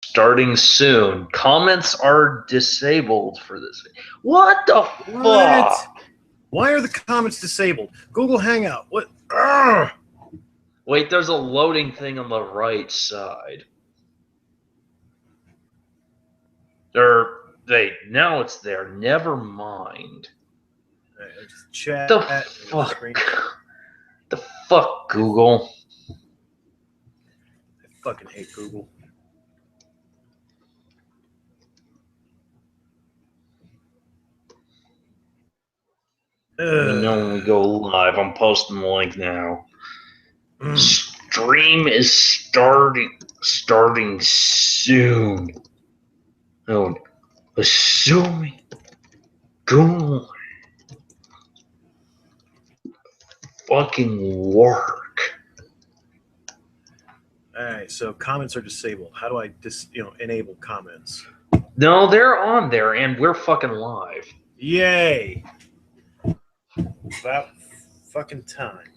starting soon. Comments are disabled for this. What the What? fuck? Why are the comments disabled? Google Hangout. What? Urgh! Wait, there's a loading thing on the right side. Wait, now it's there. Never mind. Just chat. The fuck? The fuck, Google? I fucking hate Google. You know when we go live, I'm posting the link now. Stream is starting soon. Oh, assuming Google fucking work. All right, so comments are disabled. How do I enable comments? No, they're on there, and we're fucking live. Yay! About fucking time.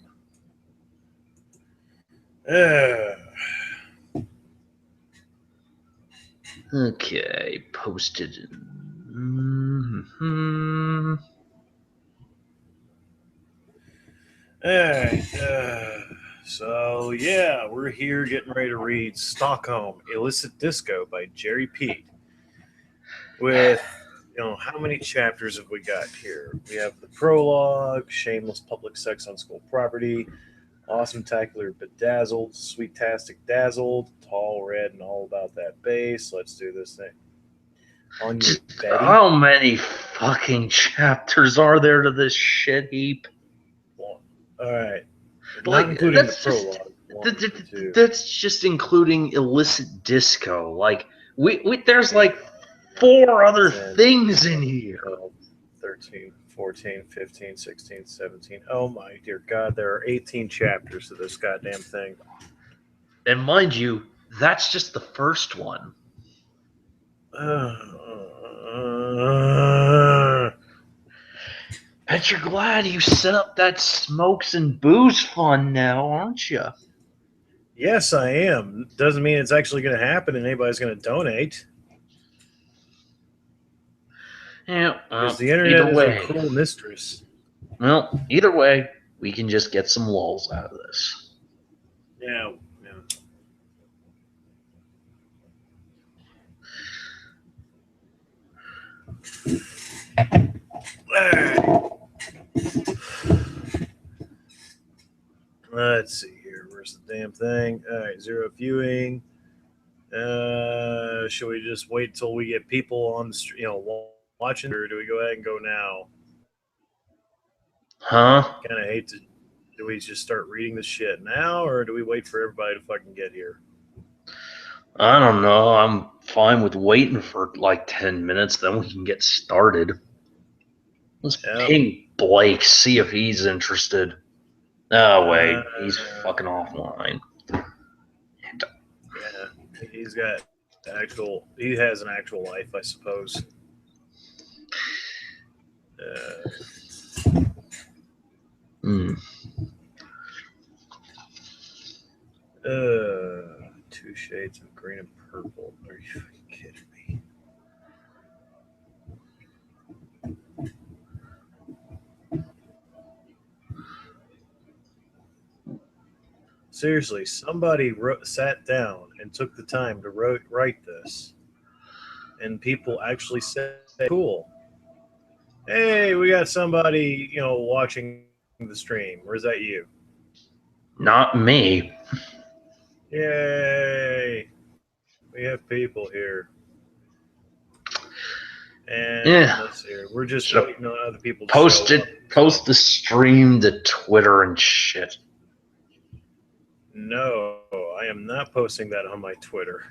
Okay, posted. All right. So yeah, we're here getting ready to read Stockholm, Illicit Disco by Jerry Peet. With how many chapters have we got here? We have the prologue, shameless public sex on school property, awesome tacular bedazzled, sweet-tastic dazzled, tall red and all about that bass. Let's do this thing. On your Betty. How many fucking chapters are there to this shit heap? All right. Not including the prologue. That's just including Illicit Disco. Like we there's like 4 other 10, things in here. 12, 13, 14, 15, 16, 17. Oh my dear God, there are 18 chapters to this goddamn thing. And mind you, that's just the first one. Bet you're glad you set up that smokes and booze fund now, aren't you? Yes, I am. Doesn't mean it's actually going to happen and anybody's going to donate. Yeah, because the internet either way, is a cruel mistress. Well, either way, we can just get some lulls out of this. Yeah. Let's see here. Where's the damn thing? All right, 0 viewing. Should we just wait till we get people on the watching, or do we go ahead and go now? Huh? Kind of hate to. Do we just start reading the shit now, or do we wait for everybody to fucking get here? I don't know. I'm fine with waiting for like 10 minutes, then we can get started. Let's ping Blake, see if he's interested. Oh, wait. He's fucking offline. Yeah, he's got he has an actual life, I suppose. Two shades of green and purple. Are you fucking kidding me? Seriously, somebody sat down and took the time to write this, and people actually said, "Cool, hey, we got somebody watching the stream." Or is that you? Not me. Yay! We have people here. And let's see here. We're just waiting on other people to post show up. Post the stream to Twitter and shit. No, I am not posting that on my Twitter.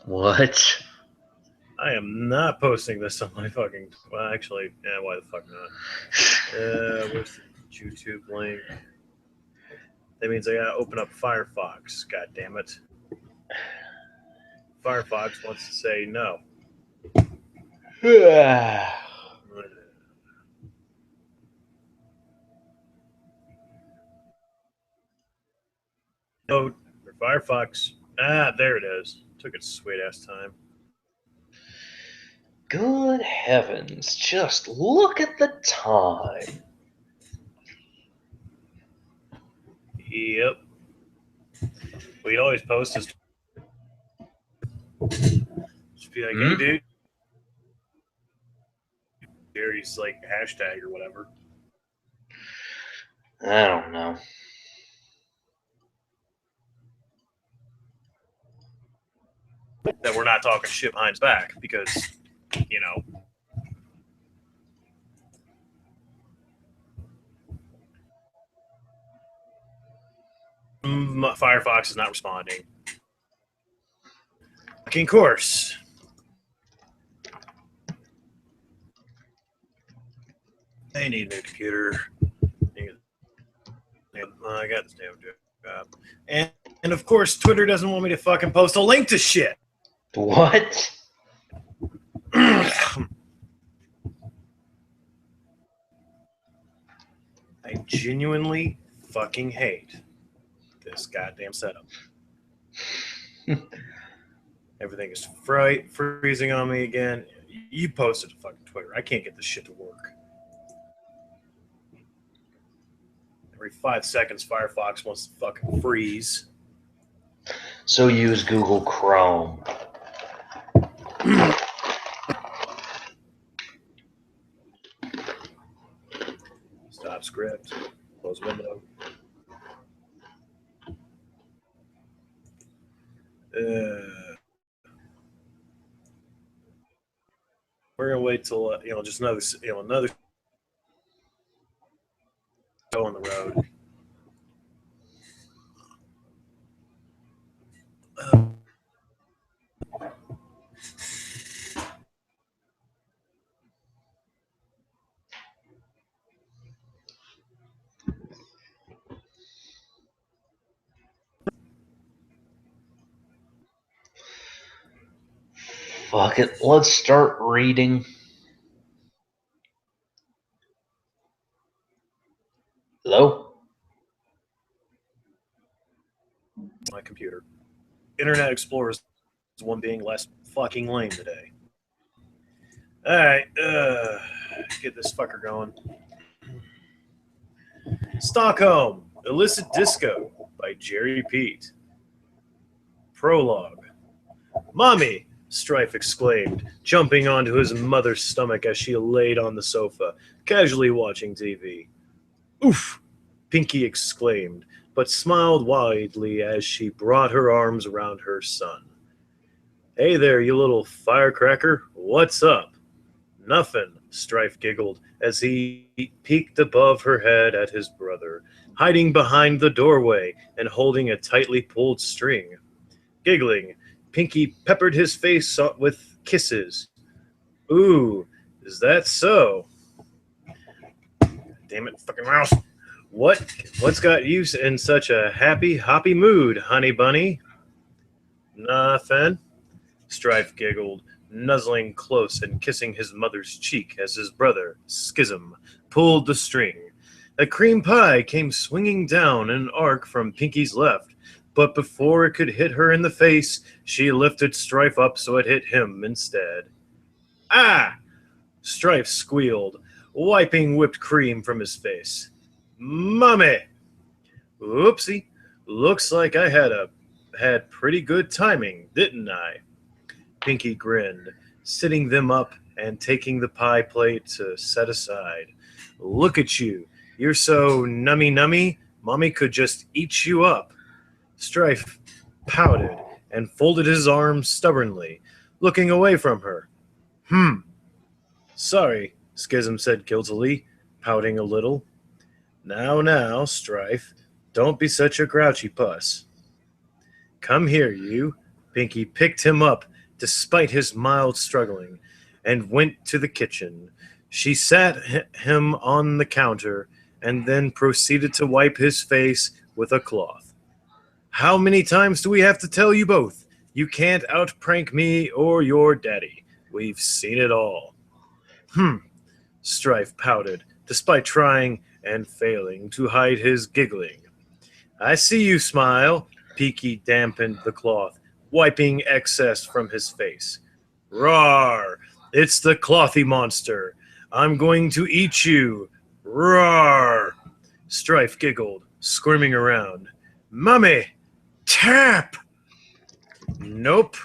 What? I am not posting this on my fucking... Well, actually, why the fuck not? Where's the YouTube link? That means I gotta open up Firefox. God damn it. Firefox wants to say no. Note for Firefox. Ah, there it is. Took its sweet ass time. Good heavens, just look at the time. Yep. We'd always post his. Just be like, hey, dude. Jerry's like hashtag or whatever. I don't know. That we're not talking shit behind his back because, you know. Firefox is not responding. Fucking course. I need a new computer. I got this damn job. And of course, Twitter doesn't want me to fucking post a link to shit. What? I genuinely fucking hate this goddamn setup. Everything is freezing on me again. You posted to fucking Twitter. I can't get this shit to work. Every 5 seconds, Firefox wants to fucking freeze. So use Google Chrome. Stop script. Close window. We're gonna wait till just another go on the road. Fuck it, let's start reading. Hello? My computer. Internet Explorer is one being less fucking lame today. Alright, get this fucker going. Stockholm, Illicit Disco by Jerry Peet. Prologue. Mommy, Strife exclaimed, jumping onto his mother's stomach as she laid on the sofa, casually watching TV. Oof, Pinky exclaimed, but smiled widely as she brought her arms around her son. Hey there, you little firecracker. What's up? Nothing, Strife giggled as he peeked above her head at his brother, hiding behind the doorway and holding a tightly pulled string. Giggling, Pinky peppered his face with kisses. Ooh, is that so? Damn it, fucking mouse. What's got you in such a happy, hoppy mood, honey bunny? Nothing, Strife giggled, nuzzling close and kissing his mother's cheek as his brother, Schism, pulled the string. A cream pie came swinging down an arc from Pinky's left, but before it could hit her in the face, she lifted Strife up so it hit him instead. Ah! Strife squealed, wiping whipped cream from his face. Mummy! Oopsie, looks like I had pretty good timing, didn't I? Pinky grinned, sitting them up and taking the pie plate to set aside. Look at you. You're so nummy, Mommy could just eat you up. Strife pouted and folded his arms stubbornly, looking away from her. Sorry, Schism said guiltily, pouting a little. Now, Strife, don't be such a grouchy puss. Come here, you. Pinky picked him up, despite his mild struggling, and went to the kitchen. She sat him on the counter and then proceeded to wipe his face with a cloth. How many times do we have to tell you both? You can't outprank me or your daddy. We've seen it all. Strife pouted, despite trying and failing to hide his giggling. I see you smile. Pinky dampened the cloth, wiping excess from his face. Roar! It's the clothy monster. I'm going to eat you. Roar! Strife giggled, squirming around. Mummy! Tap! Nope.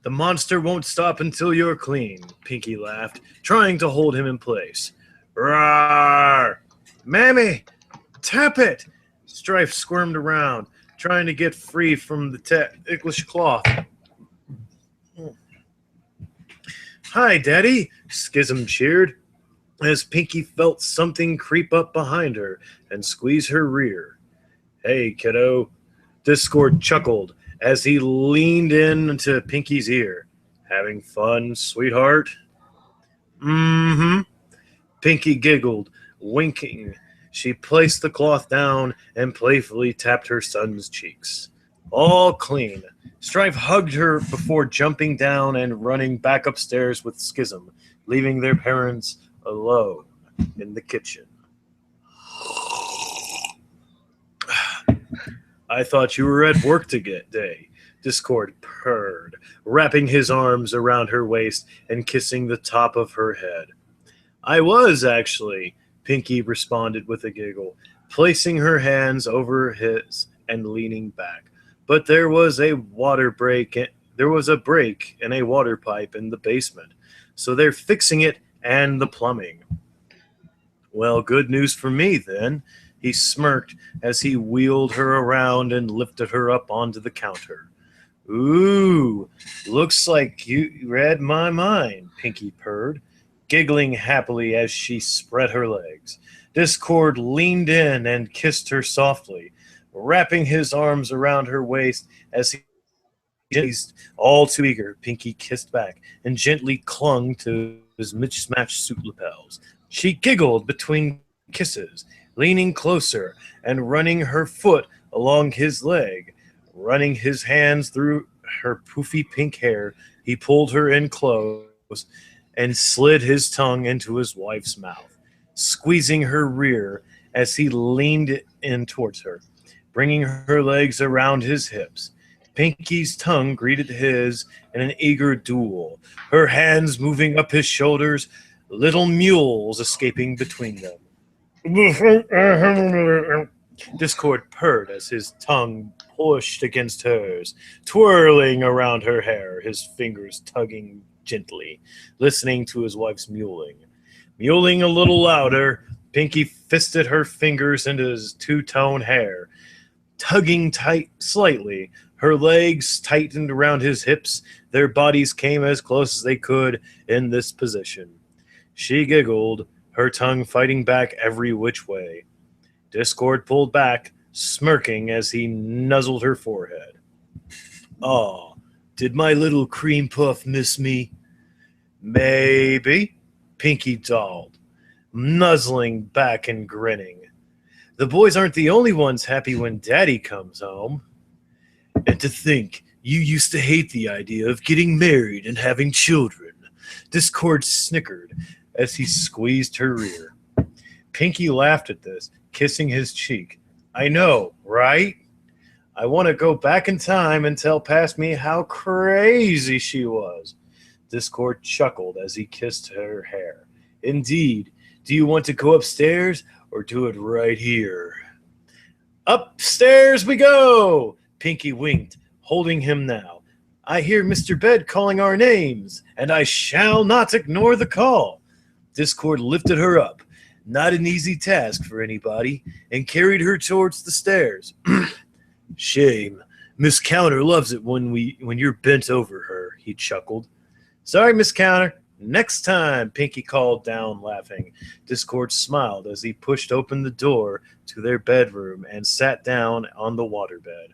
The monster won't stop until you're clean, Pinky laughed, trying to hold him in place. Roar! Mammy! Tap it! Strife squirmed around, trying to get free from the ticklish cloth. Hi, Daddy, Schism cheered, as Pinky felt something creep up behind her and squeeze her rear. Hey, kiddo, Discord chuckled as he leaned into Pinky's ear. Having fun, sweetheart? Mm-hmm. Pinky giggled, winking. She placed the cloth down and playfully tapped her son's cheeks. All clean. Strife hugged her before jumping down and running back upstairs with Schism, leaving their parents alone in the kitchen. I thought you were at work today, Discord purred, wrapping his arms around her waist and kissing the top of her head. I was, actually, Pinky responded with a giggle, placing her hands over his and leaning back. But there was a break in a water pipe in the basement, so they're fixing it and the plumbing. Well, good news for me, then, he smirked as he wheeled her around and lifted her up onto the counter. Ooh, looks like you read my mind, Pinky purred, giggling happily as she spread her legs. Discord leaned in and kissed her softly, wrapping his arms around her waist as he gazed. All too eager, Pinky kissed back and gently clung to his mismatched suit lapels. She giggled between kisses, leaning closer and running her foot along his leg. Running his hands through her poofy pink hair, he pulled her in close and slid his tongue into his wife's mouth, squeezing her rear as he leaned in towards her, bringing her legs around his hips. Pinky's tongue greeted his in an eager duel, her hands moving up his shoulders, little mules escaping between them. Discord purred as his tongue pushed against hers, twirling around her hair, his fingers tugging gently, listening to his wife's mewling. Mewling a little louder, Pinky fisted her fingers into his two-tone hair, tugging tight slightly. Her legs tightened around his hips. Their bodies came as close as they could in this position. She giggled, her tongue fighting back every which way. Discord pulled back, smirking as he nuzzled her forehead. Aw, did my little cream puff miss me? Maybe, Pinky dawdled, nuzzling back and grinning. The boys aren't the only ones happy when Daddy comes home. And to think, you used to hate the idea of getting married and having children. Discord snickered as he squeezed her rear. Pinky laughed at this, kissing his cheek. I know, right? I want to go back in time and tell past me how crazy she was. Discord chuckled as he kissed her hair. Indeed. Do you want to go upstairs or do it right here? Upstairs we go! Pinky winked, holding him now. I hear Mr. Bed calling our names, and I shall not ignore the call. Discord lifted her up, not an easy task for anybody, and carried her towards the stairs. Shame. Miss Counter loves it when you're bent over her, he chuckled. Sorry, Miss Counter. Next time, Pinky called down, laughing. Discord smiled as he pushed open the door to their bedroom and sat down on the waterbed,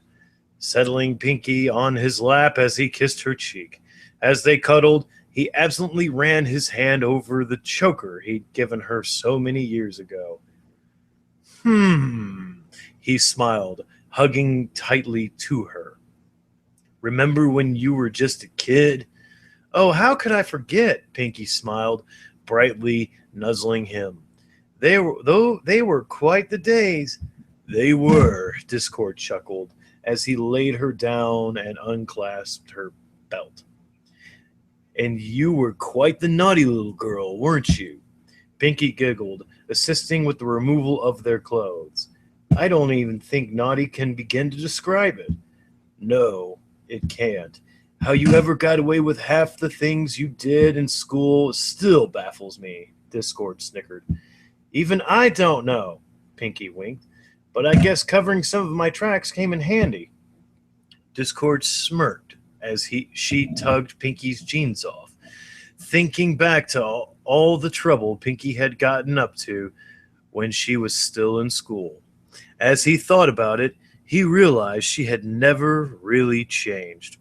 settling Pinky on his lap as he kissed her cheek. As they cuddled, he absently ran his hand over the choker he'd given her so many years ago. He smiled, hugging tightly to her. Remember when you were just a kid? Oh, how could I forget? Pinky smiled, brightly nuzzling him. They were quite the days. They were, Discord chuckled, as he laid her down and unclasped her belt. And you were quite the naughty little girl, weren't you? Pinky giggled, assisting with the removal of their clothes. I don't even think naughty can begin to describe it. No, it can't. How you ever got away with half the things you did in school still baffles me, Discord snickered. Even I don't know, Pinky winked, but I guess covering some of my tracks came in handy. Discord smirked as she tugged Pinky's jeans off, thinking back to all the trouble Pinky had gotten up to when she was still in school. As he thought about it, he realized she had never really changed.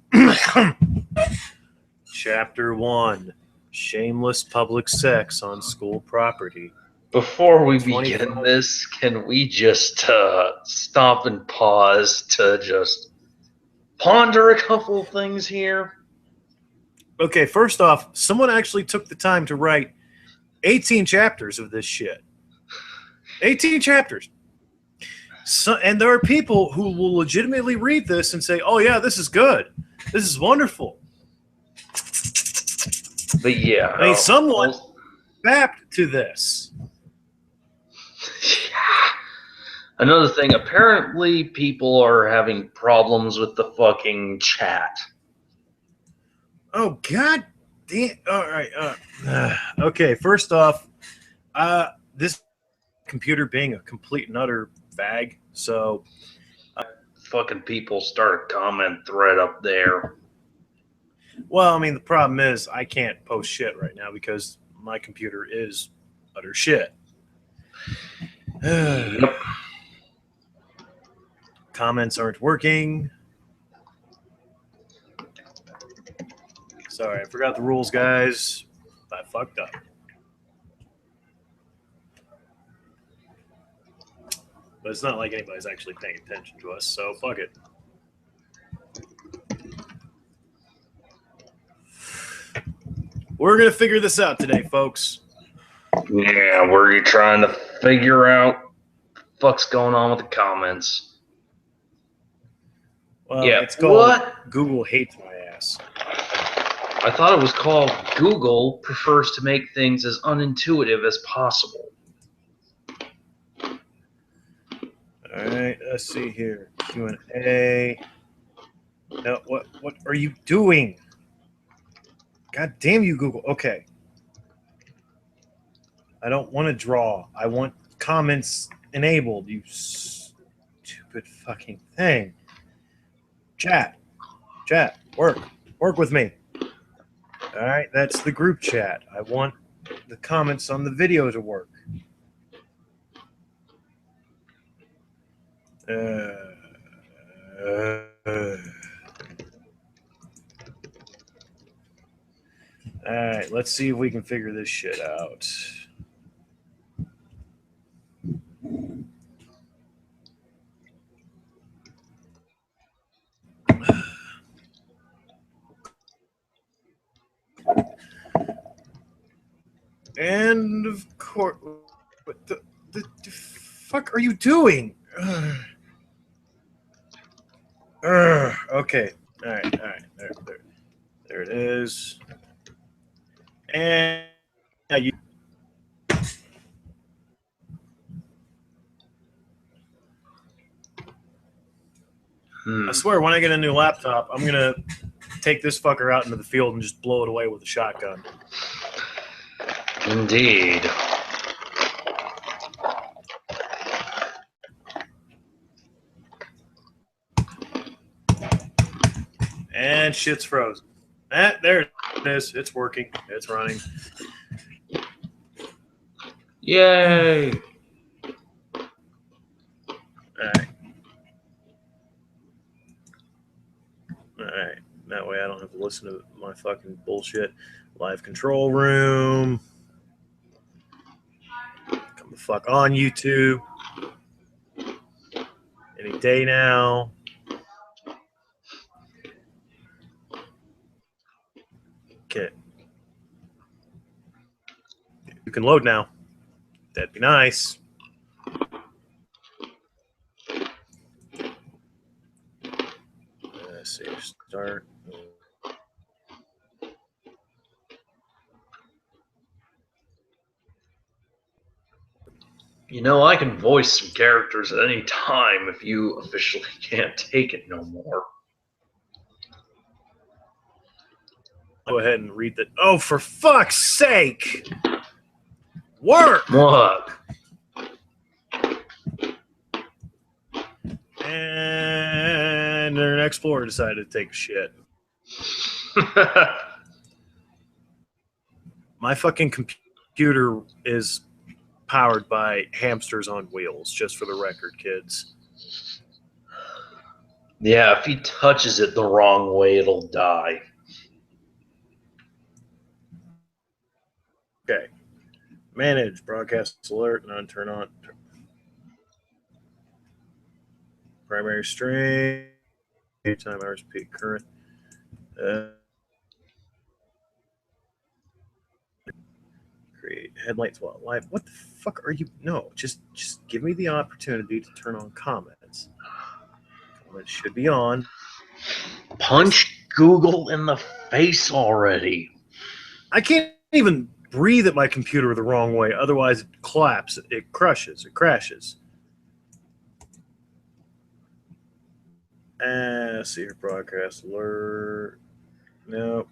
Chapter 1: Shameless Public Sex on School Property. Before we begin this, can we just stop and pause to just ponder a couple things here? Okay, first off, someone actually took the time to write 18 chapters of this shit. 18 chapters. So, and there are people who will legitimately read this and say, oh yeah, this is good. This is wonderful. But yeah. I mean, someone mapped to this. Another thing, apparently people are having problems with the fucking chat. Oh, god damn. All right. Okay, first off, this computer being a complete and utter fag, so... fucking people start a comment thread up there. Well, I mean, the problem is I can't post shit right now because my computer is utter shit. Yep. Comments aren't working. Sorry, I forgot the rules, guys. I fucked up. But it's not like anybody's actually paying attention to us, so fuck it. We're going to figure this out today, folks. Yeah, we're trying to figure out what's going on with the comments. Well, yeah, it's called what? Google hates my ass. I thought it was called Google prefers to make things as unintuitive as possible. All right, let's see here. Q&A. No, what are you doing? God damn you, Google. Okay. I don't want to draw. I want comments enabled, you stupid fucking thing. Chat, work with me. All right, that's the group chat. I want the comments on the video to work. All right, let's see if we can figure this shit out. And of course, what the fuck are you doing? Okay. All right. There it is. And you. I swear, when I get a new laptop, I'm gonna take this fucker out into the field and just blow it away with a shotgun. Indeed. And shit's frozen. There it is. It's working. It's running. Yay! Alright. That way I don't have to listen to my fucking bullshit. Live control room. Come the fuck on, YouTube. Any day now. Okay. You can load now. That'd be nice. You know, I can voice some characters at any time if you officially can't take it no more. Go ahead and read that. Oh, for fuck's sake! Work! What? And an explorer decided to take a shit. My fucking computer is powered by hamsters on wheels, just for the record, kids. Yeah, if he touches it the wrong way, it'll die. Okay. Manage, broadcast alert, none turn on. Primary stream, time hours peak current. Create headlights while live. What the fuck are you? No, just give me the opportunity to turn on comments. Comments should be on. Punch Google in the face already. I can't even breathe at my computer the wrong way. Otherwise, it collapses. It crushes. It crashes. See your broadcast alert. No.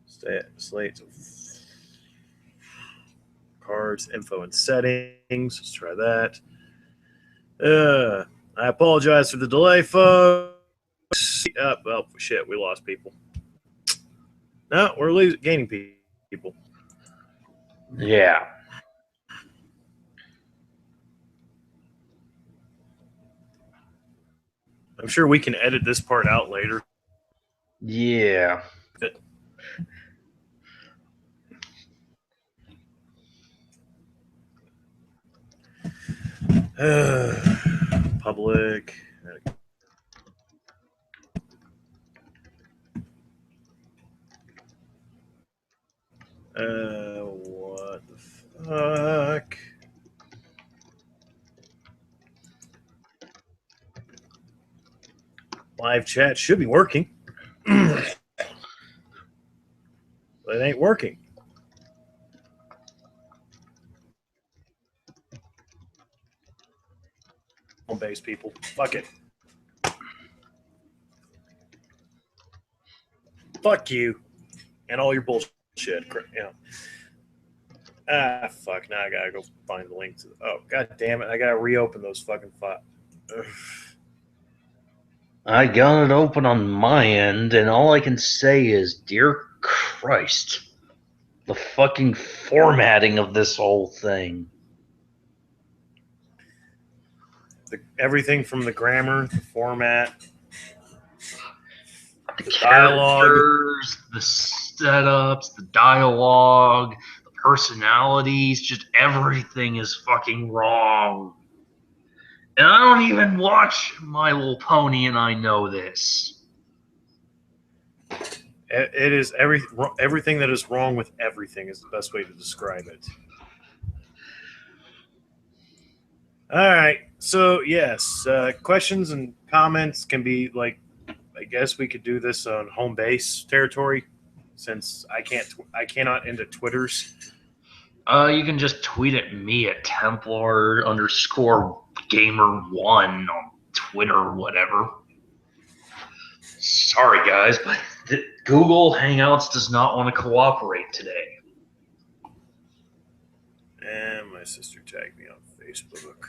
Stay at slates of cards, info and settings. Let's try that. I apologize for the delay, folks. Oh, shit, we lost people. No, we're gaining people. Yeah. I'm sure we can edit this part out later. Yeah. Public. What the fuck? Live chat should be working. But it ain't working. Home base people. Fuck it. Fuck you. And all your bullshit. Yeah. Fuck. Now I gotta go find the link to the. Oh, god damn it. I gotta reopen those fucking files. I got it open on my end, and all I can say is, dear Christ, the fucking formatting of this whole thing. Everything from the grammar, the format, The dialogue, the setups, the dialogue, the personalities, just everything is fucking wrong. And I don't even watch My Little Pony, and I know this. It is everything that is wrong with everything is the best way to describe it. All right. So, yes, questions and comments can be like, I guess we could do this on home base territory since I cannot into Twitters. You can just tweet at me at Templar_Gamer1 on Twitter or whatever. Sorry, guys, but Google Hangouts does not want to cooperate today. And my sister tagged me on Facebook.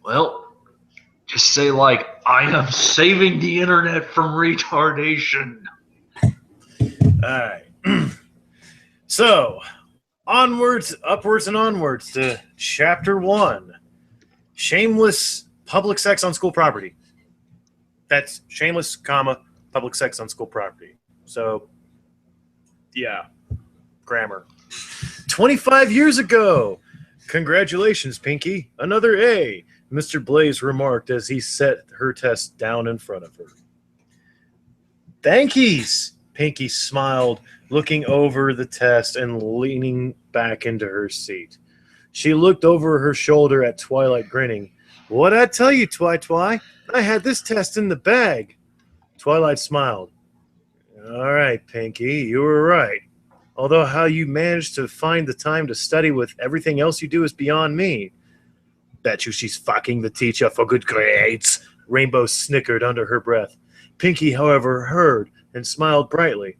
Well, just say, like, I am saving the internet from retardation. All right. So, upwards and onwards to Chapter 1. Shameless public sex on school property. That's shameless, public sex on school property. So, yeah, grammar. 25 years ago. Congratulations, Pinky. Another A, Mr. Blaze remarked as he set her test down in front of her. Thankies, Pinky smiled, looking over the test and leaning back into her seat. She looked over her shoulder at Twilight, grinning. What'd I tell you, Twi? I had this test in the bag. Twilight smiled. All right, Pinky, you were right. Although how you manage to find the time to study with everything else you do is beyond me. Bet you she's fucking the teacher for good grades, Rainbow snickered under her breath. Pinky, however, heard and smiled brightly.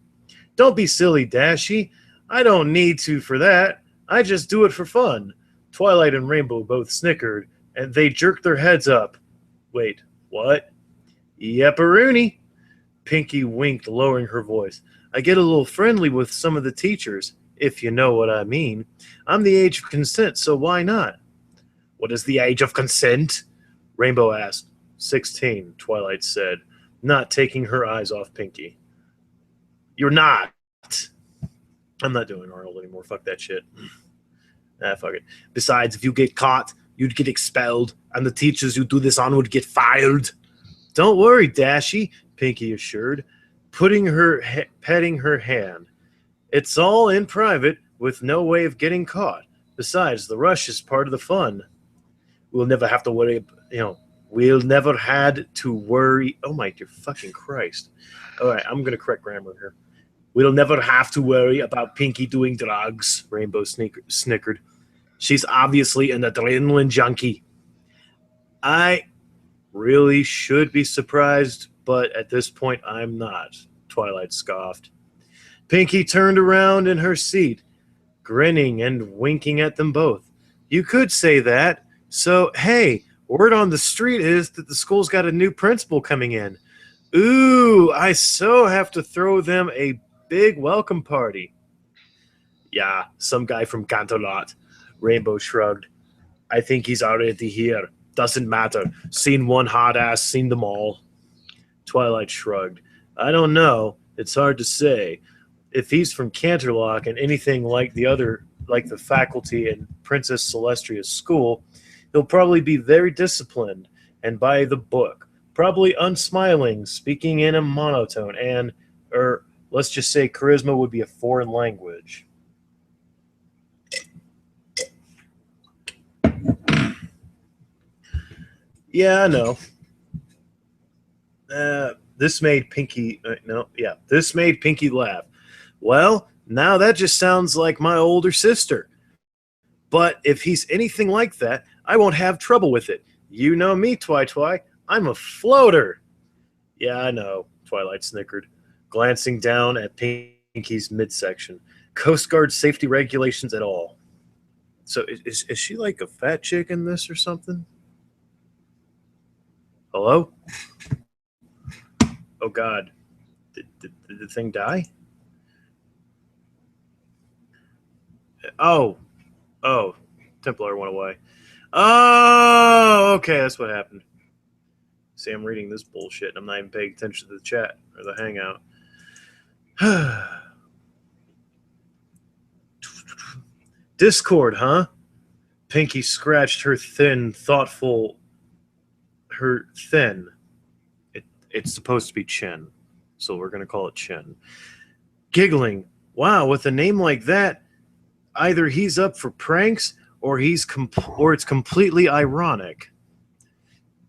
Don't be silly, Dashy. I don't need to for that. I just do it for fun. Twilight and Rainbow both snickered, and they jerked their heads up. Wait, what? Yepperoonie. Pinky winked, lowering her voice. I get a little friendly with some of the teachers, if you know what I mean. I'm the age of consent, so why not? What is the age of consent? Rainbow asked. 16, Twilight said, not taking her eyes off Pinky. You're not. I'm not doing Arnold anymore. Fuck that shit. Fuck it. Besides, if you get caught, you'd get expelled, and the teachers you do this on would get fired. Don't worry, Dashy, Pinky assured, petting her hand. It's all in private, with no way of getting caught. Besides, the rush is part of the fun. We'll never have to worry, we'll never had to worry. Oh my dear fucking Christ. All right, I'm going to correct grammar here. We'll never have to worry about Pinky doing drugs, Rainbow snickered. She's obviously an adrenaline junkie. I really should be surprised, but at this point I'm not, Twilight scoffed. Pinky turned around in her seat, grinning and winking at them both. You could say that. So, hey, word on the street is that the school's got a new principal coming in. Ooh, I so have to throw them a big welcome party. Yeah, some guy from Canterlot, Rainbow shrugged. I think he's already here. Doesn't matter. Seen one hot ass, seen them all. Twilight shrugged. I don't know. It's hard to say. If he's from Canterlot and anything like the faculty in Princess Celestria's school, he'll probably be very disciplined and by the book. Probably unsmiling, speaking in a monotone, and, let's just say charisma would be a foreign language. Yeah, I know. This made Pinky laugh. Well, now that just sounds like my older sister. But if he's anything like that, I won't have trouble with it. You know me, Twi. I'm a floater. Yeah, I know, Twilight snickered, glancing down at Pinky's midsection. Coast Guard safety regulations at all. So is she like a fat chick in this or something? Hello? Oh, God. Did the thing die? Oh, Templar went away. Oh, okay, that's what happened. See, I'm reading this bullshit, and I'm not even paying attention to the chat or the hangout. Discord, huh? Pinky scratched her thin. It's supposed to be chin, so we're going to call it chin. Giggling. Wow, with a name like that, either he's up for pranks or it's completely ironic.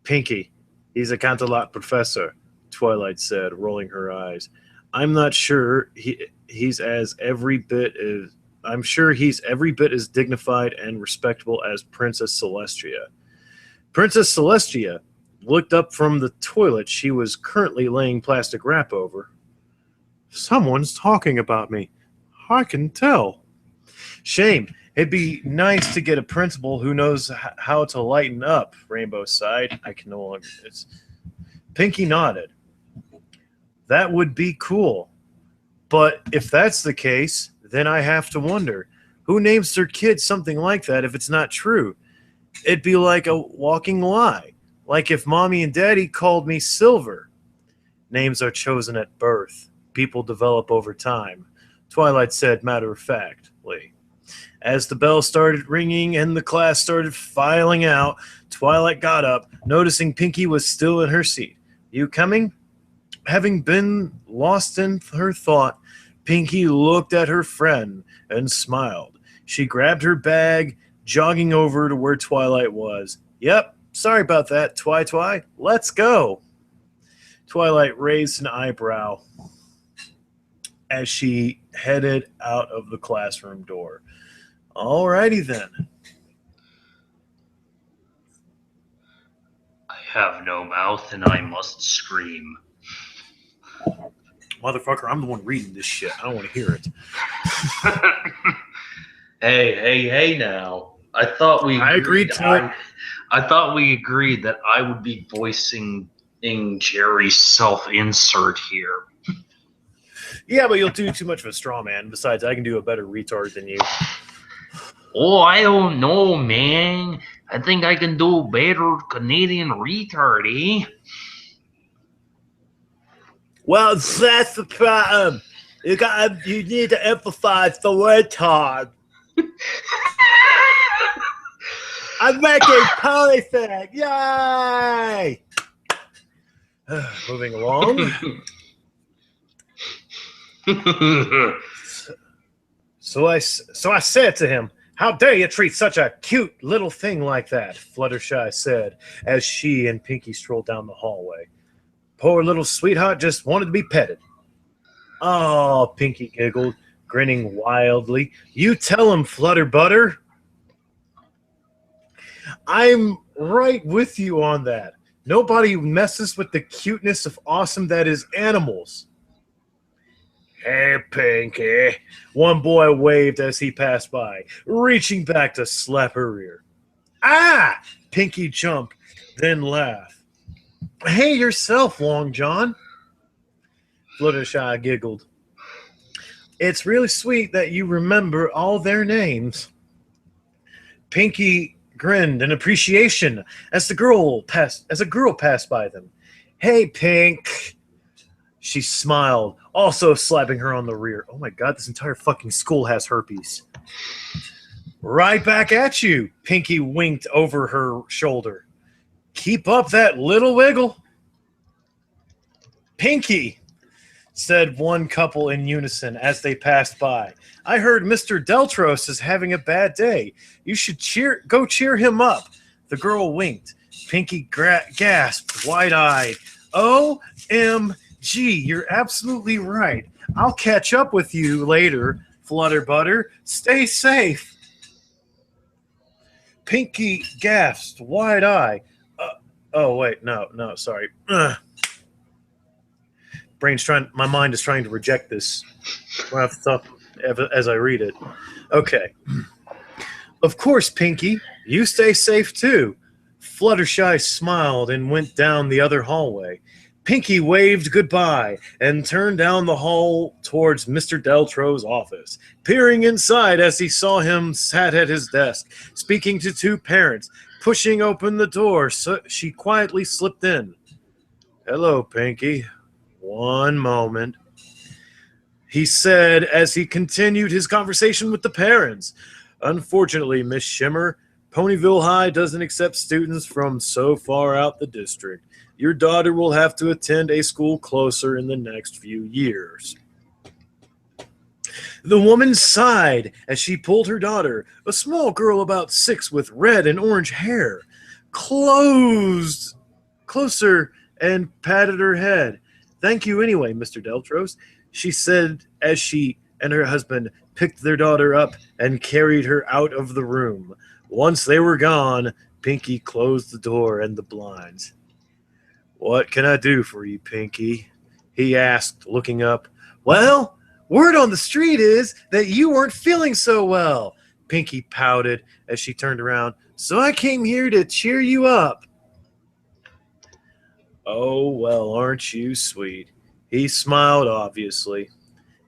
Pinky, he's a Canterlot professor, Twilight said, rolling her eyes. I'm not sure he's every bit as dignified and respectable as Princess Celestia. Princess Celestia looked up from the toilet she was currently laying plastic wrap over. Someone's talking about me. I can tell. Shame. It'd be nice to get a principal who knows how to lighten up, Rainbow sighed. I can no longer... Pinky nodded. That would be cool. But if that's the case, then I have to wonder, who names their kid something like that if it's not true? It'd be like a walking lie. Like if Mommy and Daddy called me Silver. Names are chosen at birth. People develop over time, Twilight said matter-of-factly. As the bell started ringing and the class started filing out, Twilight got up, noticing Pinky was still in her seat. You coming? Having been lost in her thought, Pinky looked at her friend and smiled. She grabbed her bag, jogging over to where Twilight was. Yep, sorry about that, Twi. Let's go. Twilight raised an eyebrow. as she headed out of the classroom door. Alrighty then. I have no mouth and I must scream. Motherfucker, I'm the one reading this shit. I don't want to hear it. Hey now. I thought we agreed to I thought we agreed that I would be voicing Jerry's self-insert here. Yeah, but you'll do too much of a straw man. Besides, I can do a better retard than you. Oh, I don't know, man. I think I can do better Canadian retard, eh? Well, that's the problem. You need to emphasize the retard. I'm making polything. Yay! Moving along. So I said to him, "How dare you treat such a cute little thing like that?" Fluttershy said as she and Pinky strolled down the hallway. "Poor little sweetheart just wanted to be petted." "Oh," Pinky giggled, grinning wildly. "You tell him, Flutterbutter." "I'm right with you on that. Nobody messes with the cuteness of awesome that is animals." "Hey, Pinky." One boy waved as he passed by, reaching back to slap her ear. "Ah!" Pinky jumped, then laughed. "Hey yourself, Long John." Fluttershy giggled. "It's really sweet that you remember all their names." Pinky grinned in appreciation as a girl passed by them. "Hey, Pink." She smiled, also slapping her on the rear. Oh my god, this entire fucking school has herpes. "Right back at you," Pinky winked over her shoulder. "Keep up that little wiggle." "Pinky," said one couple in unison as they passed by, "I heard Mr. Deltros is having a bad day. You should go cheer him up." The girl winked. Pinky gasped, wide-eyed. "OMG, you're absolutely right. I'll catch up with you later, Flutterbutter. Stay safe." Pinky gasped, wide-eyed. Oh, wait, no, sorry. My mind is trying to reject this as I read it. Okay. "Of course, Pinky. You stay safe too." Fluttershy smiled and went down the other hallway. Pinky waved goodbye and turned down the hall towards Mr. Deltro's office, peering inside as he saw him sat at his desk, speaking to two parents. Pushing open the door, so she quietly slipped in. "Hello, Pinky. One moment," he said as he continued his conversation with the parents. "Unfortunately, Miss Shimmer, Ponyville High doesn't accept students from so far out the district. Your daughter will have to attend a school closer in the next few years." The woman sighed as she pulled her daughter, a small girl about 6 with red and orange hair, closer and patted her head. "Thank you anyway, Mr. Deltros," she said as she and her husband picked their daughter up and carried her out of the room. Once they were gone, Pinky closed the door and the blinds. "What can I do for you, Pinky?" he asked, looking up. "Well, word on the street is that you weren't feeling so well," Pinky pouted as she turned around. "So I came here to cheer you up." "Oh, well, aren't you sweet?" He smiled obviously.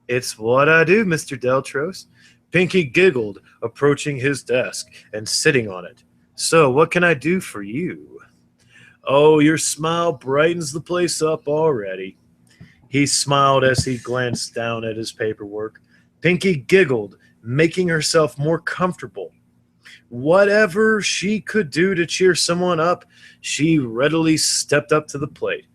"It's what I do, Mr. Deltros." Pinky giggled, approaching his desk and sitting on it. "So, what can I do for you?" "Oh, your smile brightens the place up already." He smiled as he glanced down at his paperwork. Pinky giggled, making herself more comfortable. Whatever she could do to cheer someone up, she readily stepped up to the plate.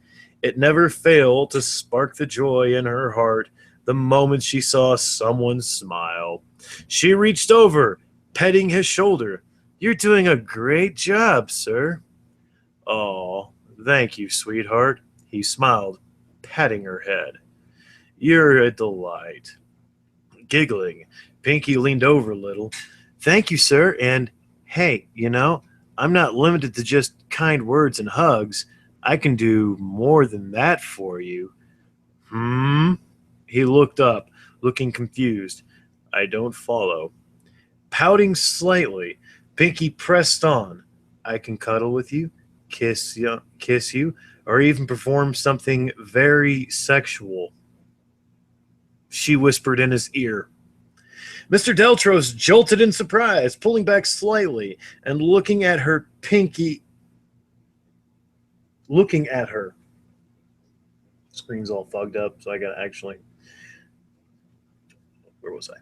It never failed to spark the joy in her heart the moment she saw someone smile. She reached over, petting his shoulder. "You're doing a great job, sir." "Oh, thank you, sweetheart," he smiled, patting her head. You're a delight. Giggling, Pinky leaned over a little. Thank you, sir, and hey, I'm not limited to just kind words and hugs. I can do more than that for you. Hmm? He looked up, looking confused. I don't follow. Pouting slightly, Pinky pressed on. I can cuddle with you, kiss you, or even perform something very sexual. She whispered in his ear. Mr. Deltros jolted in surprise, pulling back slightly and looking at her. Pinky looking at her. Screen's all fogged up, so I gotta actually. Where was I?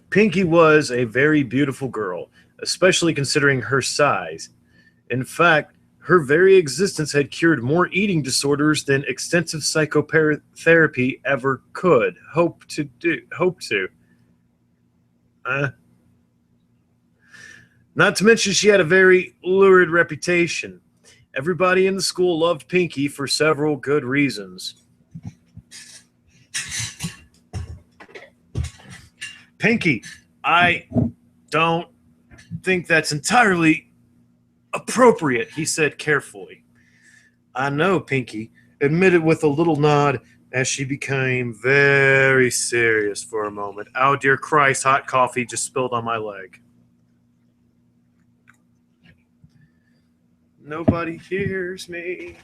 Pinky was a very beautiful girl, especially considering her size. In fact, her very existence had cured more eating disorders than extensive psychotherapy ever could. Hope to. Uh, Not to mention she had a very lurid reputation. Everybody in the school loved Pinky for several good reasons. Pinky, I don't think that's entirely appropriate, he said carefully. I know, Pinky admitted with a little nod as she became very serious for a moment. Oh, dear Christ, hot coffee just spilled on my leg. Nobody hears me.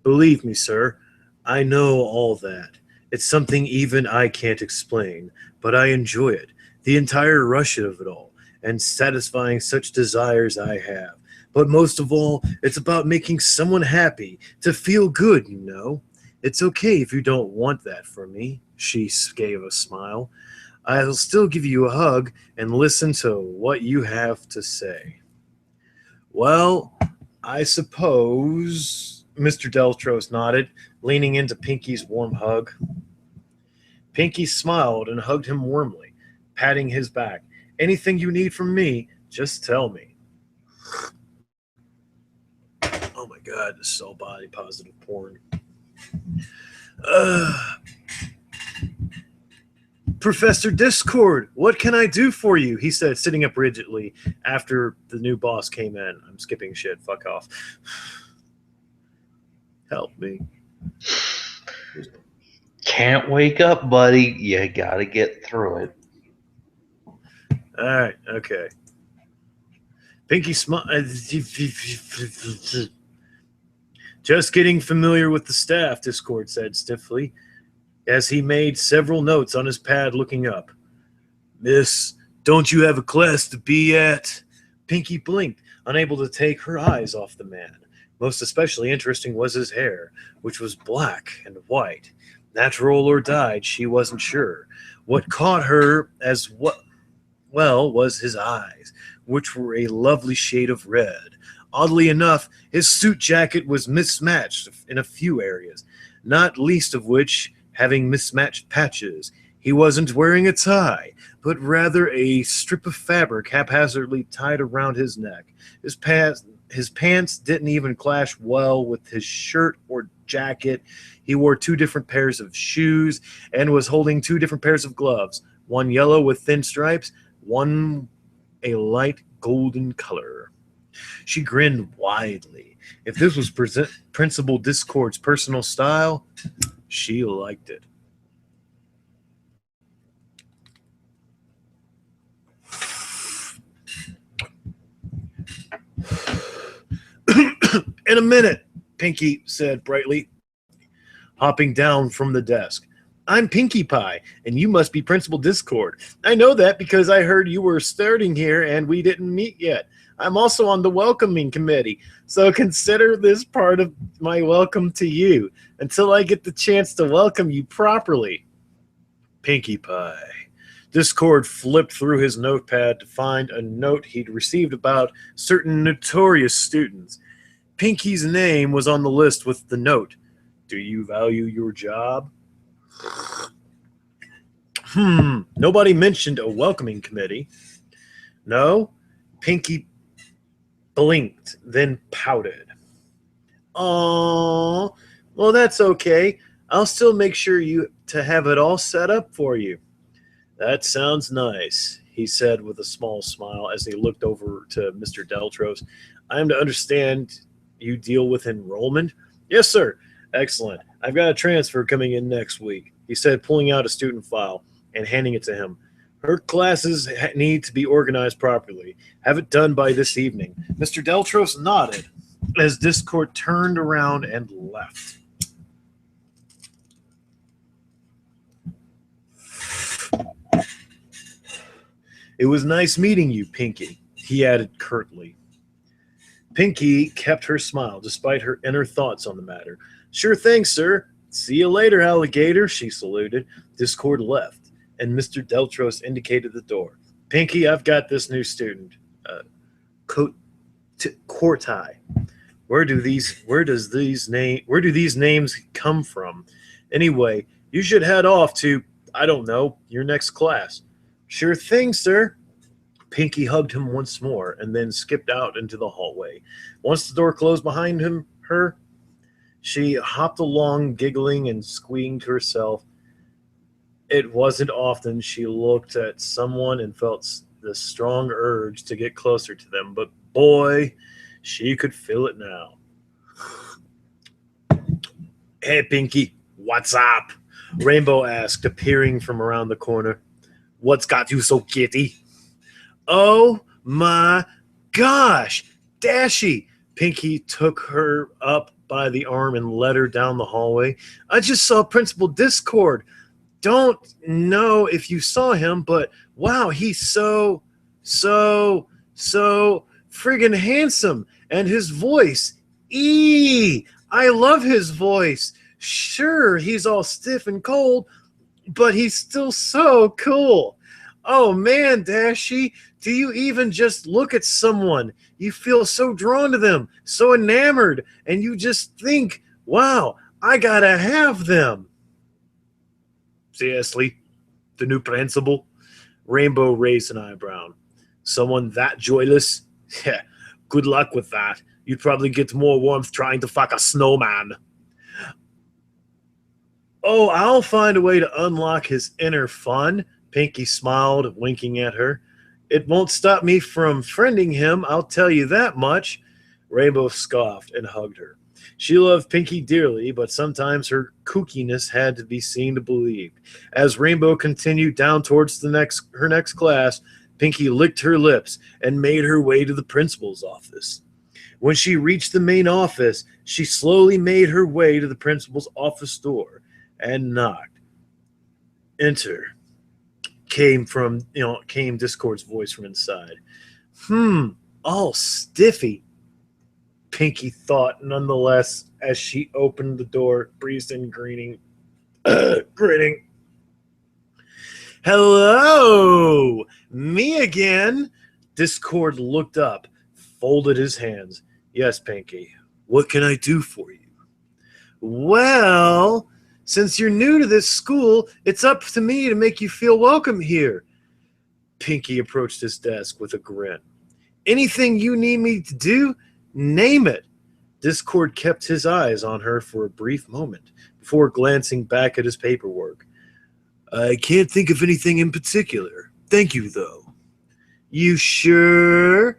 Believe me, sir, I know all that. It's something even I can't explain, but I enjoy it, the entire rush of it all, and satisfying such desires I have. But most of all, it's about making someone happy, to feel good, you know. It's okay if you don't want that from me, she gave a smile. I'll still give you a hug and listen to what you have to say. Well, I suppose, Mr. Deltros nodded, leaning into Pinky's warm hug. Pinky smiled and hugged him warmly, patting his back. Anything you need from me, just tell me. Oh my god, this is all body positive porn. Professor Discord, what can I do for you? He said, sitting up rigidly after the new boss came in. I'm skipping shit. Fuck off. Help me. Can't wake up, buddy. You gotta get through it. All right, okay. Pinky smile. Just getting familiar with the staff, Discord said stiffly, as he made several notes on his pad looking up. Miss, don't you have a class to be at? Pinky blinked, unable to take her eyes off the man. Most especially interesting was his hair, which was black and white. Natural or dyed, she wasn't sure. What caught her as well was his eyes, which were a lovely shade of red. Oddly enough, his suit jacket was mismatched in a few areas, not least of which having mismatched patches. He wasn't wearing a tie, but rather a strip of fabric haphazardly tied around his neck. His pants didn't even clash well with his shirt or jacket. He wore two different pairs of shoes and was holding two different pairs of gloves, one yellow with thin stripes, one a light golden color. She grinned widely. If this was Principal Discord's personal style, she liked it. In a minute, Pinky said brightly, hopping down from the desk. I'm Pinkie Pie, and you must be Principal Discord. I know that because I heard you were starting here and we didn't meet yet. I'm also on the welcoming committee, so consider this part of my welcome to you until I get the chance to welcome you properly. Pinkie Pie. Discord flipped through his notepad to find a note he'd received about certain notorious students. Pinky's name was on the list with the note. Do you value your job? Nobody mentioned a welcoming committee. No? Pinky blinked, then pouted. Oh, well, that's okay. I'll still make sure you to have it all set up for you. That sounds nice, he said with a small smile as he looked over to Mr. Deltros. I am to understand you deal with enrollment? Yes, sir. Excellent. I've got a transfer coming in next week, he said, pulling out a student file and handing it to him. Her classes need to be organized properly. Have it done by this evening. Mr. Deltros nodded as Discord turned around and left. It was nice meeting you, Pinky, he added curtly. Pinky kept her smile despite her inner thoughts on the matter. Sure thing, sir. See you later, alligator, she saluted. Discord left, and Mr. Deltros indicated the door. Pinky, I've got this new student. Cortai. Where do these names come from? Anyway, you should head off to, I don't know, your next class. Sure thing, sir. Pinky hugged him once more and then skipped out into the hallway. Once the door closed behind her, she hopped along, giggling and squealing to herself. It wasn't often she looked at someone and felt the strong urge to get closer to them, but boy, she could feel it now. Hey, Pinky, what's up? Rainbow asked, appearing from around the corner. What's got you so giddy? Oh my gosh, Dashy! Pinky took her up by the arm and led her down the hallway. I just saw Principal Discord. Don't know if you saw him, but wow, he's so friggin' handsome. And his voice, I love his voice. Sure, he's all stiff and cold, but he's still so cool. Oh man, Dashy, do you even just look at someone? You feel so drawn to them, so enamored, and you just think, wow, I gotta have them. Seriously, the new principal? Rainbow raised an eyebrow. Someone that joyless? Yeah, good luck with that. You'd probably get more warmth trying to fuck a snowman. Oh, I'll find a way to unlock his inner fun. Pinky smiled, winking at her. It won't stop me from friending him, I'll tell you that much. Rainbow scoffed and hugged her. She loved Pinky dearly, but sometimes her kookiness had to be seen to believe. As Rainbow continued down towards her next class, Pinky licked her lips and made her way to the principal's office. When she reached the main office, she slowly made her way to the principal's office door and knocked. Enter. Came Discord's voice from inside. All stiffy, Pinky thought nonetheless as she opened the door, breezed in grinning. Hello, me again. Discord looked up, folded his hands. Yes, Pinky, what can I do for you? Well, since you're new to this school, it's up to me to make you feel welcome here. Pinky approached his desk with a grin. Anything you need me to do, name it. Discord kept his eyes on her for a brief moment before glancing back at his paperwork. I can't think of anything in particular. Thank you, though. You sure?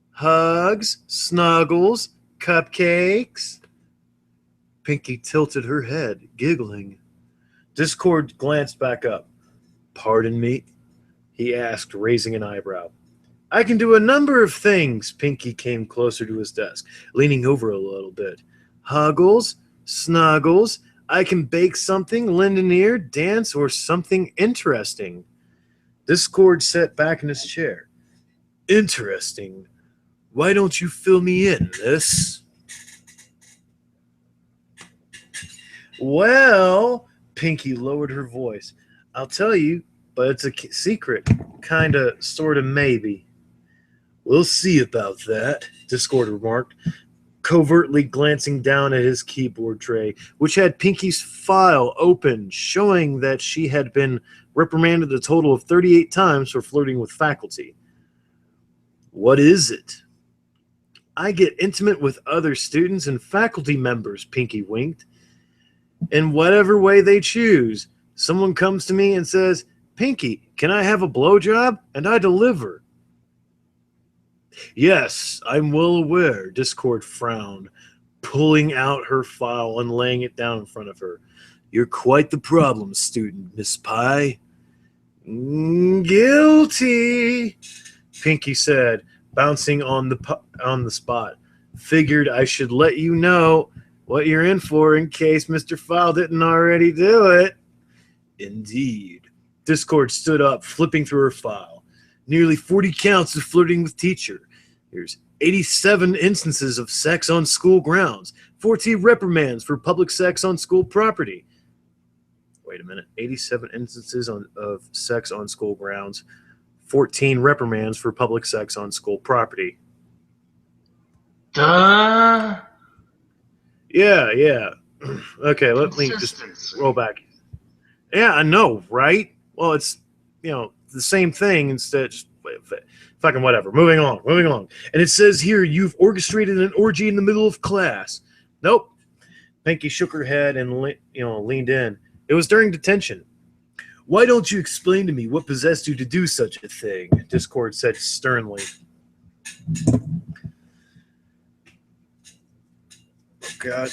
Hugs, snuggles, cupcakes? Pinky tilted her head, giggling. Discord glanced back up. Pardon me? He asked, raising an eyebrow. I can do a number of things. Pinky came closer to his desk, leaning over a little bit. Huggles, snuggles, I can bake something, lend an ear, dance, or something interesting. Discord sat back in his chair. Interesting. Why don't you fill me in, miss? Well, Pinky lowered her voice. I'll tell you, but it's a secret. Kinda, sorta, maybe. We'll see about that, Discord remarked. covertly glancing down at his keyboard tray, which had Pinky's file open, showing that she had been reprimanded a total of 38 times for flirting with faculty. What is it? I get intimate with other students and faculty members, Pinky winked. In whatever way they choose. Someone comes to me and says, Pinky, can I have a blowjob? And I deliver. Yes, I'm well aware, Discord frowned, pulling out her file and laying it down in front of her. You're quite the problem student, Miss Pie. Guilty, Pinky said, bouncing on the spot. Figured I should let you know what you're in for in case Mr. File didn't already do it. Indeed. Discord stood up, flipping through her file. Nearly 40 counts of flirting with teacher. There's 87 instances of sex on school grounds. 14 reprimands for public sex on school property. Wait a minute. 87 instances of sex on school grounds. 14 reprimands for public sex on school property. Duh. Yeah. Okay, let me just roll back. Yeah, I know, right? Well, it's, the same thing instead. Just fucking whatever. Moving on. And it says here, you've orchestrated an orgy in the middle of class. Nope. Pinky shook her head and leaned in. It was during detention. Why don't you explain to me what possessed you to do such a thing? Discord said sternly. Oh, God.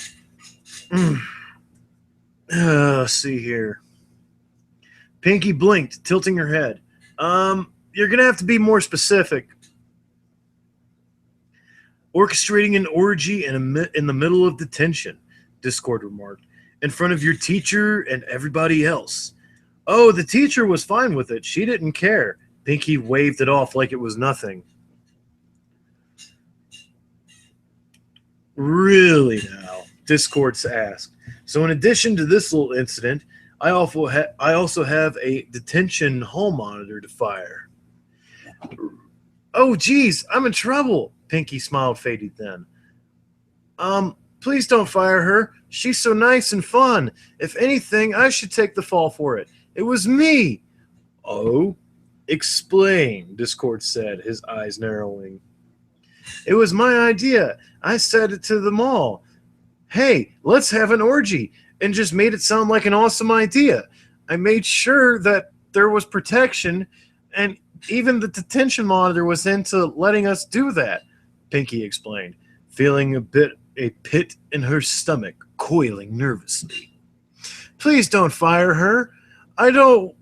Let's see here. Pinky blinked, tilting her head. You're going to have to be more specific. Orchestrating an orgy in the middle of detention, Discord remarked, in front of your teacher and everybody else. Oh, the teacher was fine with it. She didn't care. Pinky waved it off like it was nothing. Really now? Discord asked. So in addition to this little incident, I also have a detention hall monitor to fire. Oh, geez, I'm in trouble. Pinky smiled faded then. Please don't fire her. She's so nice and fun. If anything, I should take the fall for it. It was me. Oh? Explain, Discord said, his eyes narrowing. It was my idea. I said it to them all. Hey, let's have an orgy, and just made it sound like an awesome idea. I made sure that there was protection, and even the detention monitor was into letting us do that, Pinky explained, feeling a pit in her stomach, coiling nervously. Please don't fire her. I don't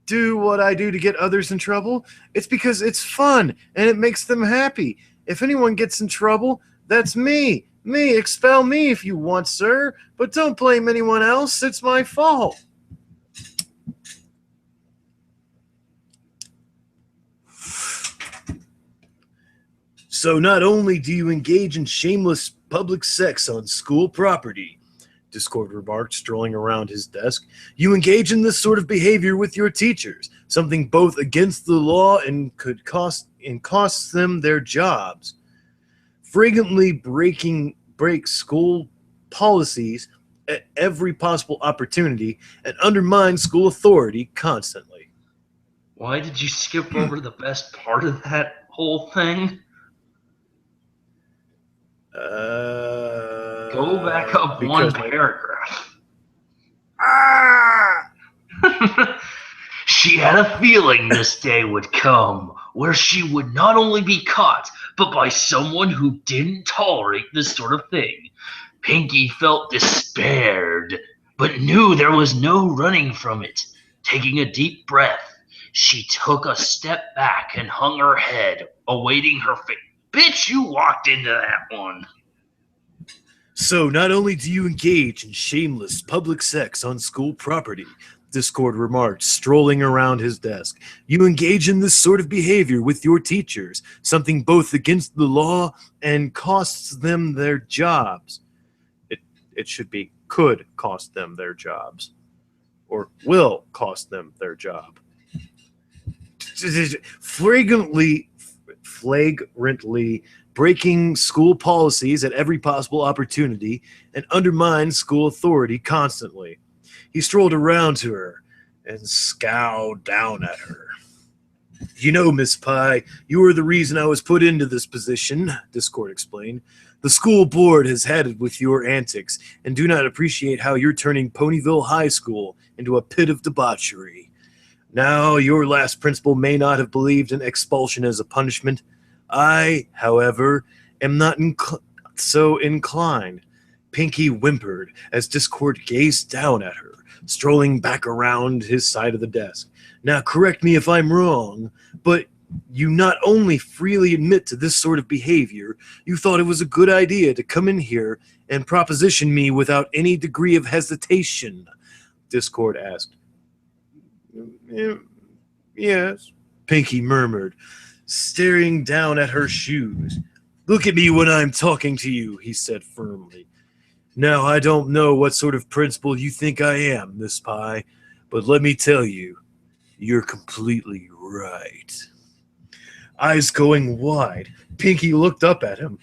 do what I do to get others in trouble. It's because it's fun, and it makes them happy. If anyone gets in trouble, that's me. Me, expel me if you want, sir, but don't blame anyone else. It's my fault. So not only do you engage in shameless public sex on school property, Discord remarked, strolling around his desk, you engage in this sort of behavior with your teachers, something both against the law and could cost them their jobs. Frequently break school policies at every possible opportunity and undermine school authority constantly. Why did you skip over the best part of that whole thing? Go back up one paragraph. She had a feeling this day would come where she would not only be caught, but by someone who didn't tolerate this sort of thing. Pinky felt despaired, but knew there was no running from it. Taking a deep breath, she took a step back and hung her head, awaiting her fate. Bitch, you walked into that one. So not only do you engage in shameless public sex on school property, Discord remarked, strolling around his desk, you engage in this sort of behavior with your teachers, something both against the law and costs them their jobs. It should be could cost them their jobs, or will cost them their job. flagrantly breaking school policies at every possible opportunity and undermined school authority constantly. He strolled around to her and scowled down at her. You know, Miss Pye, you are the reason I was put into this position, Discord explained. The school board has had it with your antics and do not appreciate how you're turning Ponyville High School into a pit of debauchery. Now, your last principal may not have believed in expulsion as a punishment. I, however, am not so inclined. Pinky whimpered as Discord gazed down at her, strolling back around his side of the desk. Now, correct me if I'm wrong, but you not only freely admit to this sort of behavior, you thought it was a good idea to come in here and proposition me without any degree of hesitation, Discord asked. Yes, Pinky murmured, staring down at her shoes. Look at me when I'm talking to you, he said firmly. Now, I don't know what sort of principal you think I am, Miss Pye, but let me tell you, you're completely right. Eyes going wide, Pinky looked up at him.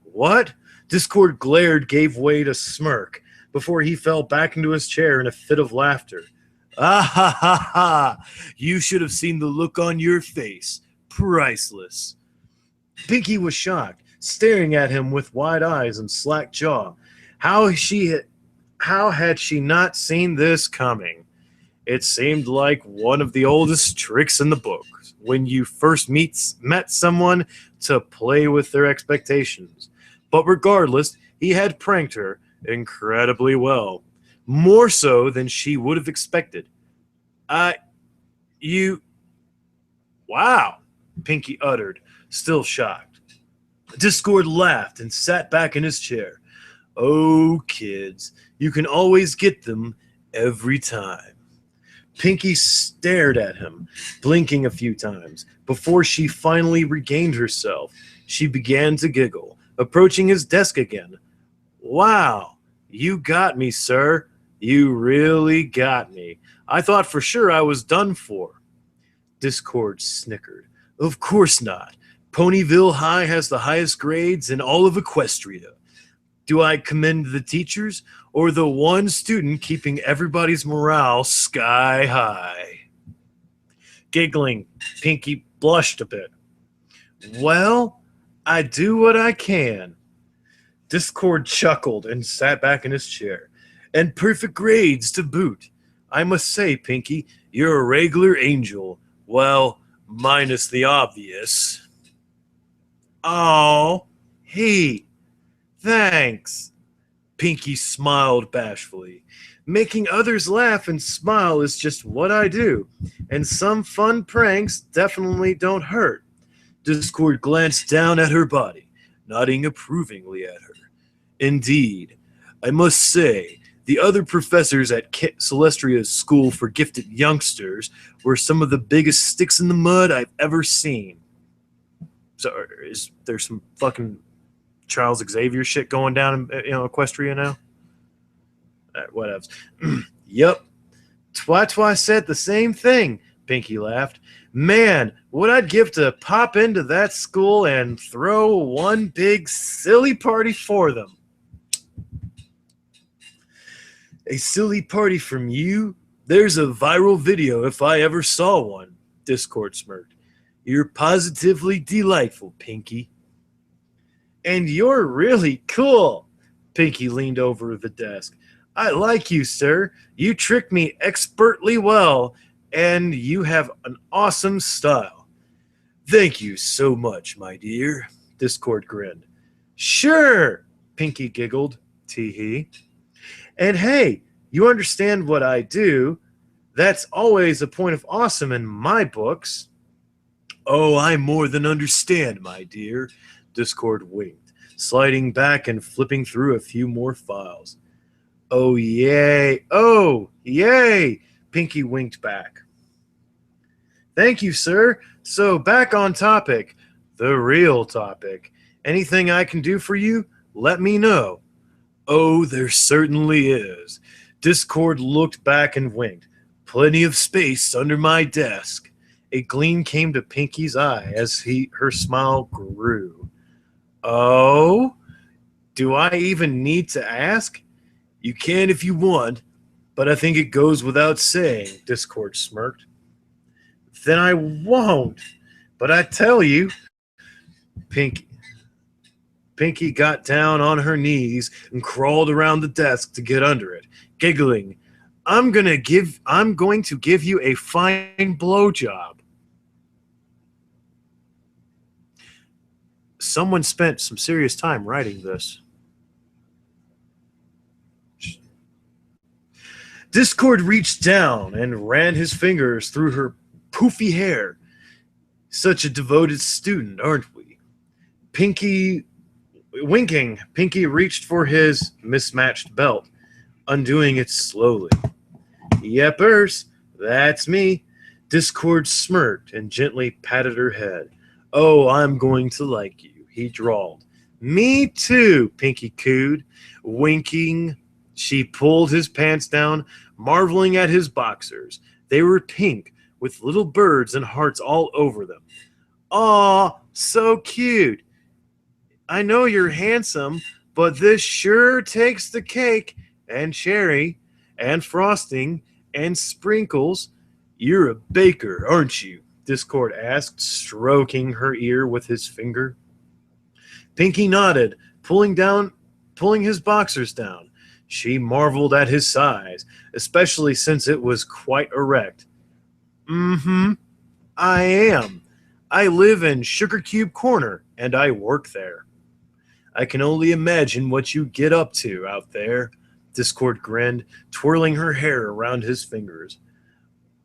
What? Discord gave way to smirk before he fell back into his chair in a fit of laughter. Ah ha ha ha! You should have seen the look on your face. Priceless. Pinky was shocked, staring at him with wide eyes and slack jaw. How had she not seen this coming? It seemed like one of the oldest tricks in the book, when you first met someone to play with their expectations. But regardless, he had pranked her incredibly well, more so than she would have expected. Wow, Pinky uttered, still shocked. Discord laughed and sat back in his chair. Oh, kids, you can always get them every time. Pinky stared at him, blinking a few times. Before she finally regained herself, she began to giggle, approaching his desk again. Wow, you got me, sir. You really got me. I thought for sure I was done for. Discord snickered. Of course not. Ponyville High has the highest grades in all of Equestria. Do I commend the teachers or the one student keeping everybody's morale sky high? Giggling, Pinky blushed a bit. Well, I do what I can. Discord chuckled and sat back in his chair. And perfect grades to boot. I must say, Pinky, you're a regular angel. Well, minus the obvious. Oh, hey. Thanks. Pinky smiled bashfully. Making others laugh and smile is just what I do, and some fun pranks definitely don't hurt. Discord glanced down at her body, nodding approvingly at her. Indeed, I must say, the other professors at Celestria's School for Gifted Youngsters were some of the biggest sticks in the mud I've ever seen. So, is there some fucking Charles Xavier shit going down in Equestria now? Whatevs. Yup. Twice said the same thing, Pinky laughed. Man, what I'd give to pop into that school and throw one big silly party for them. A silly party from you? There's a viral video if I ever saw one, Discord smirked. You're positively delightful, Pinky. And you're really cool. Pinky leaned over the desk. I like you, sir. You tricked me expertly well, and you have an awesome style. Thank you so much, my dear. Discord grinned. Sure, Pinky giggled. Tee-hee. And hey, you understand what I do. That's always a point of awesome in my books. Oh, I more than understand, my dear. Discord winked, sliding back and flipping through a few more files. Oh, yay. Oh, yay. Pinky winked back. Thank you, sir. So, back on topic. The real topic. Anything I can do for you? Let me know. Oh, there certainly is. Discord looked back and winked. Plenty of space under my desk. A gleam came to Pinky's eye as her smile grew. Oh, do I even need to ask? You can if you want, but I think it goes without saying, Discord smirked. Then I won't. But I tell you, Pinky, Pinky got down on her knees and crawled around the desk to get under it, giggling. I'm going to give you a fine blowjob. Someone spent some serious time writing this. Discord reached down and ran his fingers through her poofy hair. Such a devoted student, aren't we? Winking, Pinky reached for his mismatched belt, undoing it slowly. Yepers, that's me. Discord smirked and gently patted her head. Oh, I'm going to like you, he drawled. Me too, Pinky cooed. Winking, she pulled his pants down, marveling at his boxers. They were pink, with little birds and hearts all over them. Aw, so cute. I know you're handsome, but this sure takes the cake and cherry and frosting and sprinkles. You're a baker, aren't you? Discord asked, stroking her ear with his finger. Pinky nodded, pulling his boxers down. She marveled at his size, especially since it was quite erect. Mm-hmm, I am. I live in Sugar Cube Corner, and I work there. I can only imagine what you get up to out there, Discord grinned, twirling her hair around his fingers.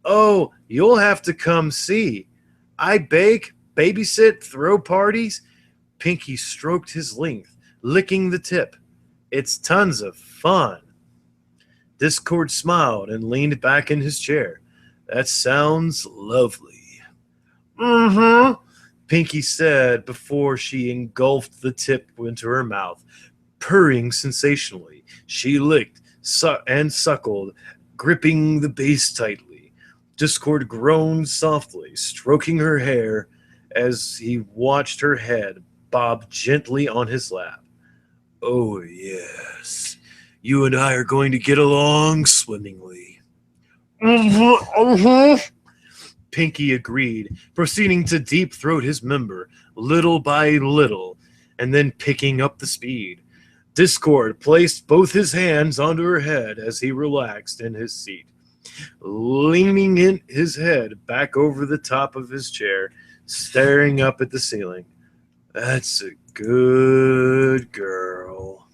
Oh, you'll have to come see. I bake, babysit, throw parties. Pinky stroked his length, licking the tip. It's tons of fun. Discord smiled and leaned back in his chair. That sounds lovely. Mm-hmm, Pinky said before she engulfed the tip into her mouth. Purring sensationally, she licked and suckled, gripping the base tightly. Discord groaned softly, stroking her hair as he watched her head bob gently on his lap. Oh, yes. You and I are going to get along swimmingly. Pinky agreed, proceeding to deep-throat his member, little by little, and then picking up the speed. Discord placed both his hands onto her head as he relaxed in his seat, leaning in his head back over the top of his chair, staring up at the ceiling. That's a good girl.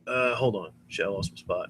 Hold on. Shit, I lost my spot.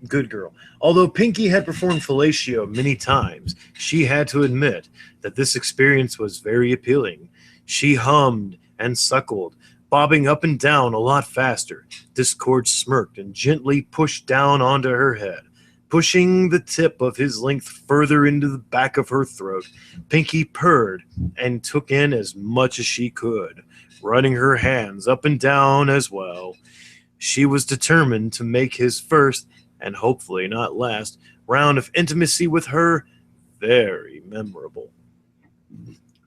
Good girl. Although Pinky had performed fellatio many times, she had to admit that this experience was very appealing. She hummed and suckled, bobbing up and down a lot faster. Discord smirked and gently pushed down onto her head, pushing the tip of his length further into the back of her throat. Pinky purred and took in as much as she could, running her hands up and down as well. She was determined to make his first, and hopefully not last, round of intimacy with her very memorable.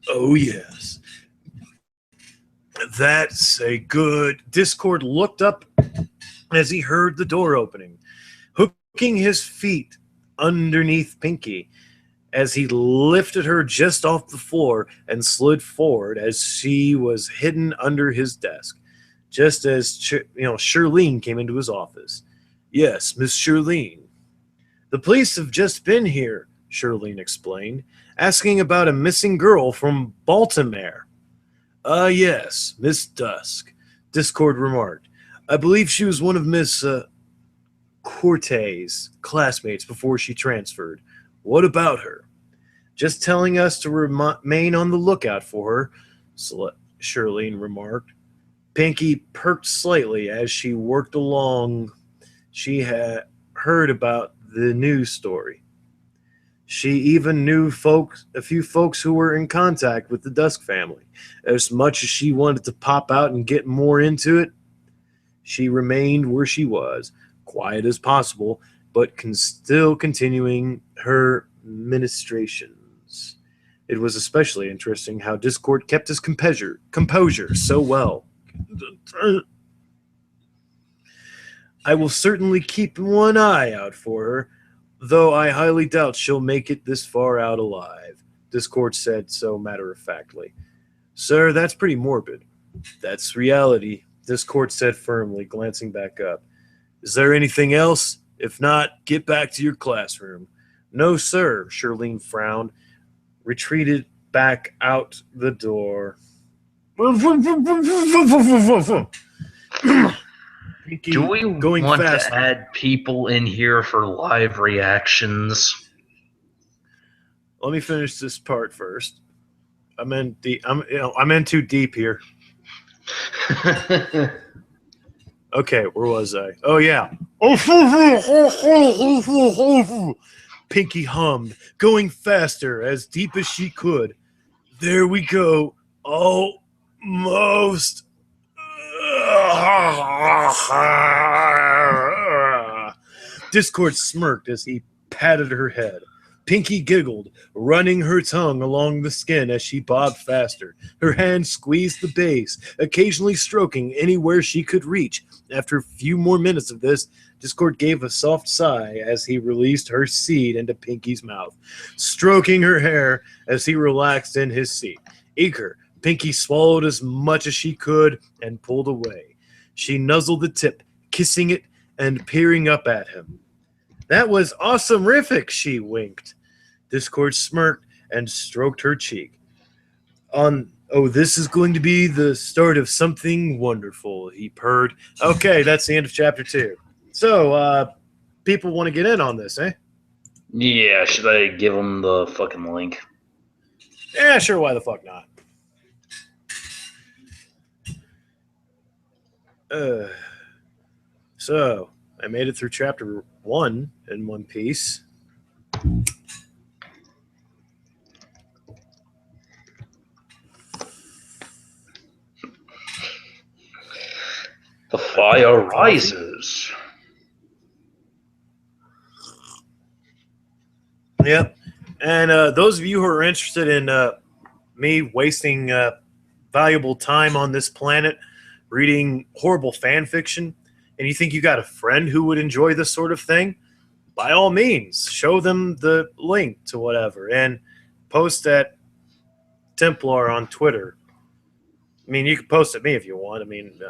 Oh, yes. That's a good... Discord looked up as he heard the door opening, hooking his feet underneath Pinky as he lifted her just off the floor and slid forward as she was hidden under his desk, just as Shirlene came into his office. Yes, Miss Shirlene. The police have just been here, Shirlene explained, asking about a missing girl from Baltimore. Yes, Miss Dusk, Discord remarked. I believe she was one of Miss Cortez' classmates before she transferred. What about her? Just telling us to remain on the lookout for her, Shirlene remarked. Pinky perked slightly as she worked along. She had heard about the news story. She even knew a few folks who were in contact with the Dusk family. As much as she wanted to pop out and get more into it, she remained where she was, quiet as possible, but still continuing her ministrations. It was especially interesting how Discord kept his composure so well. I will certainly keep one eye out for her, though I highly doubt she'll make it this far out alive, Discord said so matter-of-factly. Sir, that's pretty morbid. That's reality, Discord said firmly, glancing back up. Is there anything else? If not, get back to your classroom. No, sir, Shirlene frowned, retreated back out the door. Pinky Do we going want faster. to add people in here for live reactions? Let me finish this part first. I'm in too deep here. Okay, where was I? Oh yeah. Pinky hummed, going faster, as deep as she could. There we go. Almost. Discord smirked as he patted her head. Pinky giggled, running her tongue along the skin as she bobbed faster. Her hand squeezed the base, occasionally stroking anywhere she could reach. After a few more minutes of this, Discord gave a soft sigh as he released her seed into Pinky's mouth, stroking her hair as he relaxed in his seat. Eager, Pinky swallowed as much as she could and pulled away. She nuzzled the tip, kissing it and peering up at him. That was awesome-rific, she winked. Discord smirked and stroked her cheek. This is going to be the start of something wonderful, he purred. Okay, that's the end of chapter 2. So, people want to get in on this, eh? Yeah, should I give them the fucking link? Yeah, sure, why the fuck not? So, I made it through chapter 1 in one piece. The fire rises. Yep. And those of you who are interested in me wasting valuable time on this planet reading horrible fan fiction, and you think you got a friend who would enjoy this sort of thing, by all means, show them the link to whatever and post at Templar on Twitter. I mean, you can post at me if you want. I mean,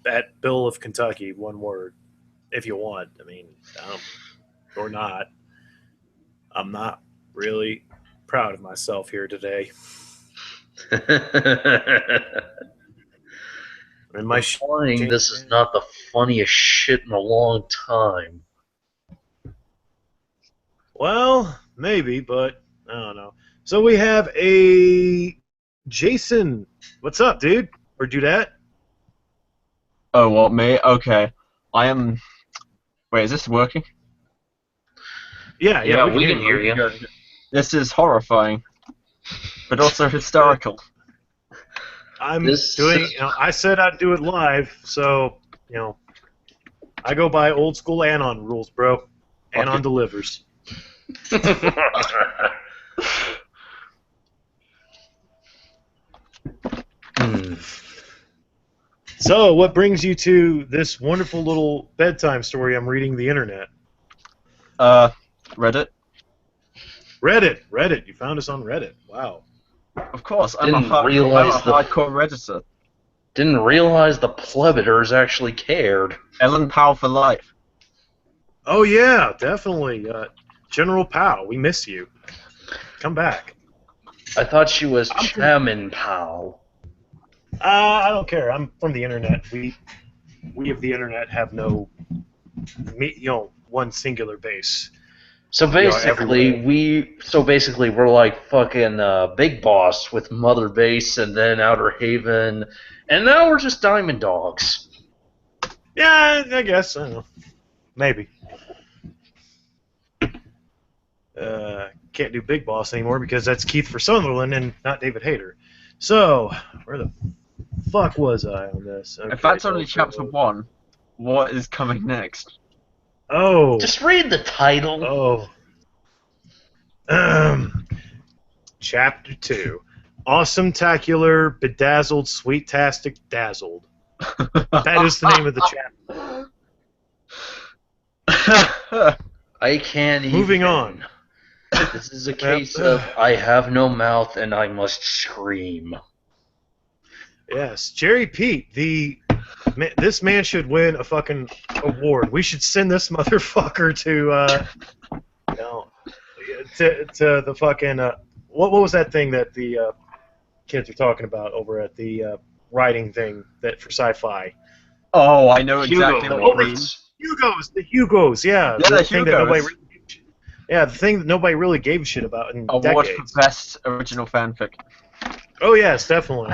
at Bill of Kentucky, one word, if you want. I mean, or not. I'm not really proud of myself here today. And my this is not the funniest shit in a long time. Well, maybe, but I don't know. So we have a Jason. What's up, dude? Or dudette? Oh, what, me? Okay. I am... Wait, is this working? Yeah, we can hear you. This is horrifying, but also hysterical. I said I'd do it live, so, I go by old school Anon rules, bro. Anon delivers. So, what brings you to this wonderful little bedtime story I'm reading the internet? Reddit. Reddit. You found us on Reddit. Wow. Of course, I'm a hardcore Redditor. Didn't realize the plebiters actually cared. Ellen Powell for life. Oh yeah, definitely. General Powell, we miss you. Come back. I thought she was Chairman Powell. I don't care. I'm from the internet. We of the internet have no, one singular base. So basically, we're like fucking Big Boss with Mother Base, and then Outer Haven, and now we're just Diamond Dogs. Yeah, I guess. I don't know. Maybe. can't do Big Boss anymore because that's Keith Sutherland and not David Hayter. So, where the fuck was I on this? Okay, If that's only chapter 1, what is coming next? Oh. Just read the title. Chapter 2. Awesome-tacular, bedazzled, sweet-tastic, dazzled. That is the name of the chapter. I can't even. Moving on. This is a case of I have no mouth and I must scream. Yes, Jerry Peet, this man should win a fucking award. We should send this motherfucker to the fucking what was that thing that the kids are talking about over at the writing thing that for sci-fi? Oh, I know exactly what you mean. The Hugos, yeah. Yeah, the thing Hugos. The thing that nobody really gave a shit about in Award decades. for best original fanfic. Oh yes, definitely.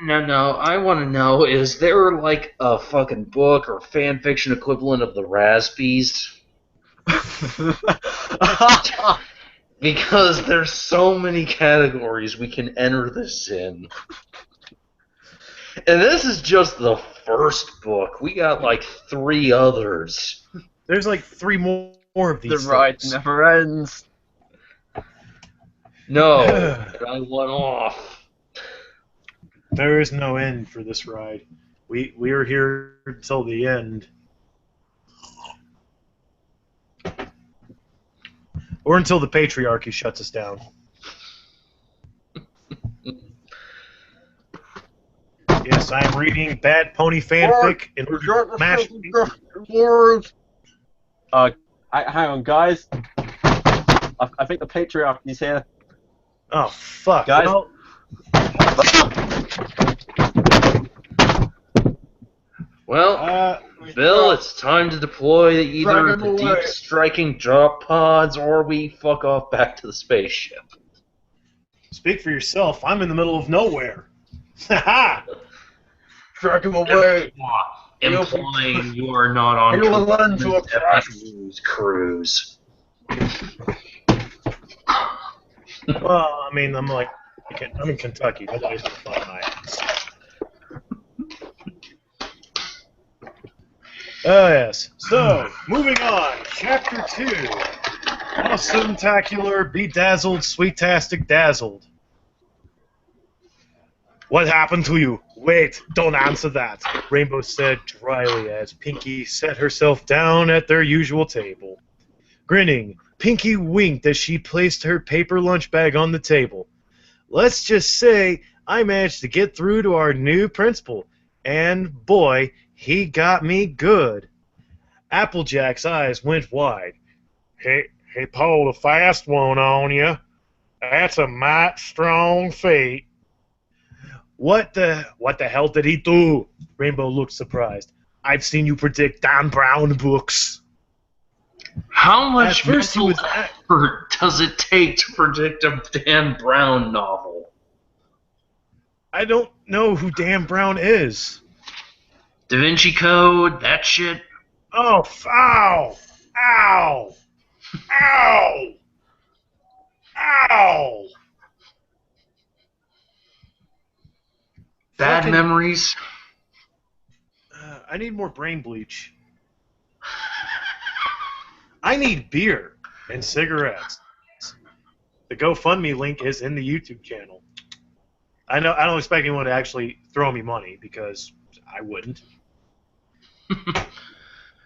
No. I want to know: is there like a fucking book or fan fiction equivalent of the Raspies? Because there's so many categories we can enter this in. And this is just the first book. We got like 3 others. There's like 3 more of these. The ride never ends. No, I went off. There is no end for this ride. We are here until the end. Or until the patriarchy shuts us down. Yes, I am reading Bad Pony fanfic in order to smash. Hang on, guys. I think the patriarchy's here. Oh fuck, guys. Well, Bill, it's time to deploy either the deep striking drop pods or we fuck off back to the spaceship. Speak for yourself. I'm in the middle of nowhere. Ha! Drag him away. Implying you are not on a cruise. Well, I mean, I'm in Kentucky. Nobody's gonna find my ass. Oh yes. So, moving on. Chapter 2. Awesome-tacular, bedazzled, sweet-tastic, dazzled. What happened to you? Wait, don't answer that, Rainbow said dryly as Pinky set herself down at their usual table. Grinning, Pinky winked as she placed her paper lunch bag on the table. Let's just say I managed to get through to our new principal, and boy, he got me good. Applejack's eyes went wide. He pulled a fast one on you. That's a might strong feat. What the hell did he do? Rainbow looked surprised. I've seen you predict Dan Brown books. How much mental effort does it take to predict a Dan Brown novel? I don't know who Dan Brown is. Da Vinci Code, that shit. Oh, ow! Ow! Ow! Ow! Bad memories. I need more brain bleach. I need beer and cigarettes. The GoFundMe link is in the YouTube channel. I don't expect anyone to actually throw me money because I wouldn't.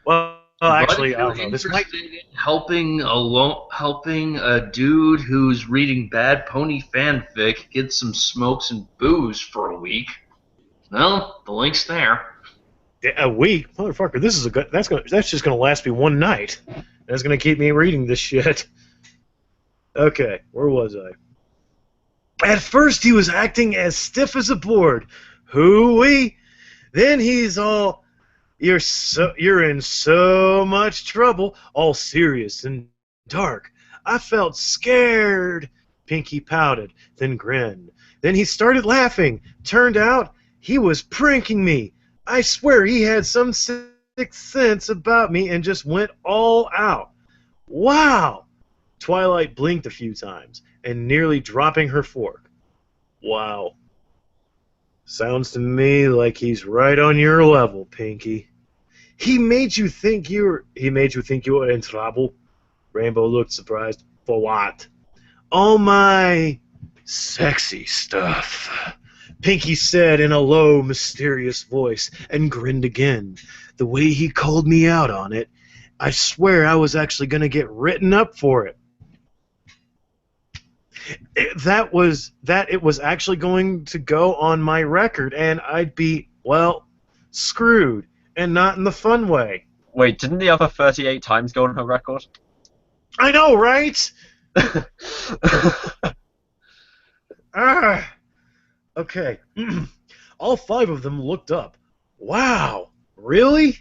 Well, actually, I don't know. This might helping a dude who's reading Bad Pony fanfic get some smokes and booze for a week. Well, the link's there. A week, motherfucker. This is that's just gonna last me one night. That's gonna keep me reading this shit. Okay, where was I? At first, he was acting as stiff as a board. Hooey! Then he's all, you're in so much trouble, all serious and dark. I felt scared. Pinky pouted, then grinned. Then he started laughing. Turned out he was pranking me. I swear he had some sixth sense about me and just went all out. Wow! Twilight blinked a few times, and nearly dropping her fork. Wow. Sounds to me like he's right on your level, Pinky. He made you think you were in trouble? Rainbow looked surprised. For what? All my sexy stuff, Pinky said in a low, mysterious voice, and grinned again. The way he called me out on it, I swear I was actually going to get written up for it. It was actually going to go on my record, and I'd be, well, screwed, and not in the fun way. Wait, didn't the other 38 times go on her record? I know, right? Okay. All 5 of them looked up. Wow, really?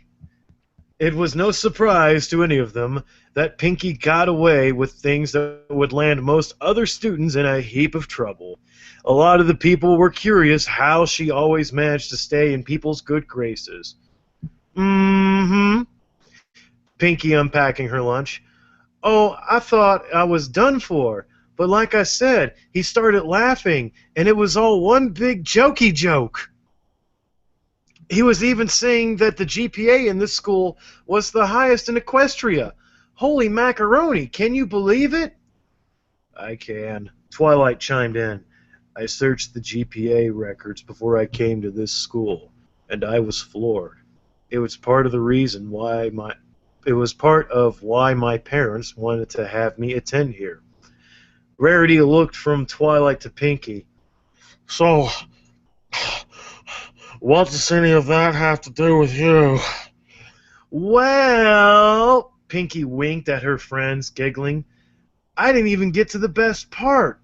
It was no surprise to any of them that Pinky got away with things that would land most other students in a heap of trouble. A lot of the people were curious how she always managed to stay in people's good graces. Pinky unpacking her lunch. Oh, I thought I was done for. But like I said, he started laughing, and it was all one big jokey joke. He was even saying that the GPA in this school was the highest in Equestria. Holy macaroni, can you believe it? I can. Twilight chimed in. I searched the GPA records before I came to this school, and I was floored. It was part of why my parents wanted to have me attend here. Rarity looked from Twilight to Pinky. So, what does any of that have to do with you? Well, Pinky winked at her friends, giggling. I didn't even get to the best part.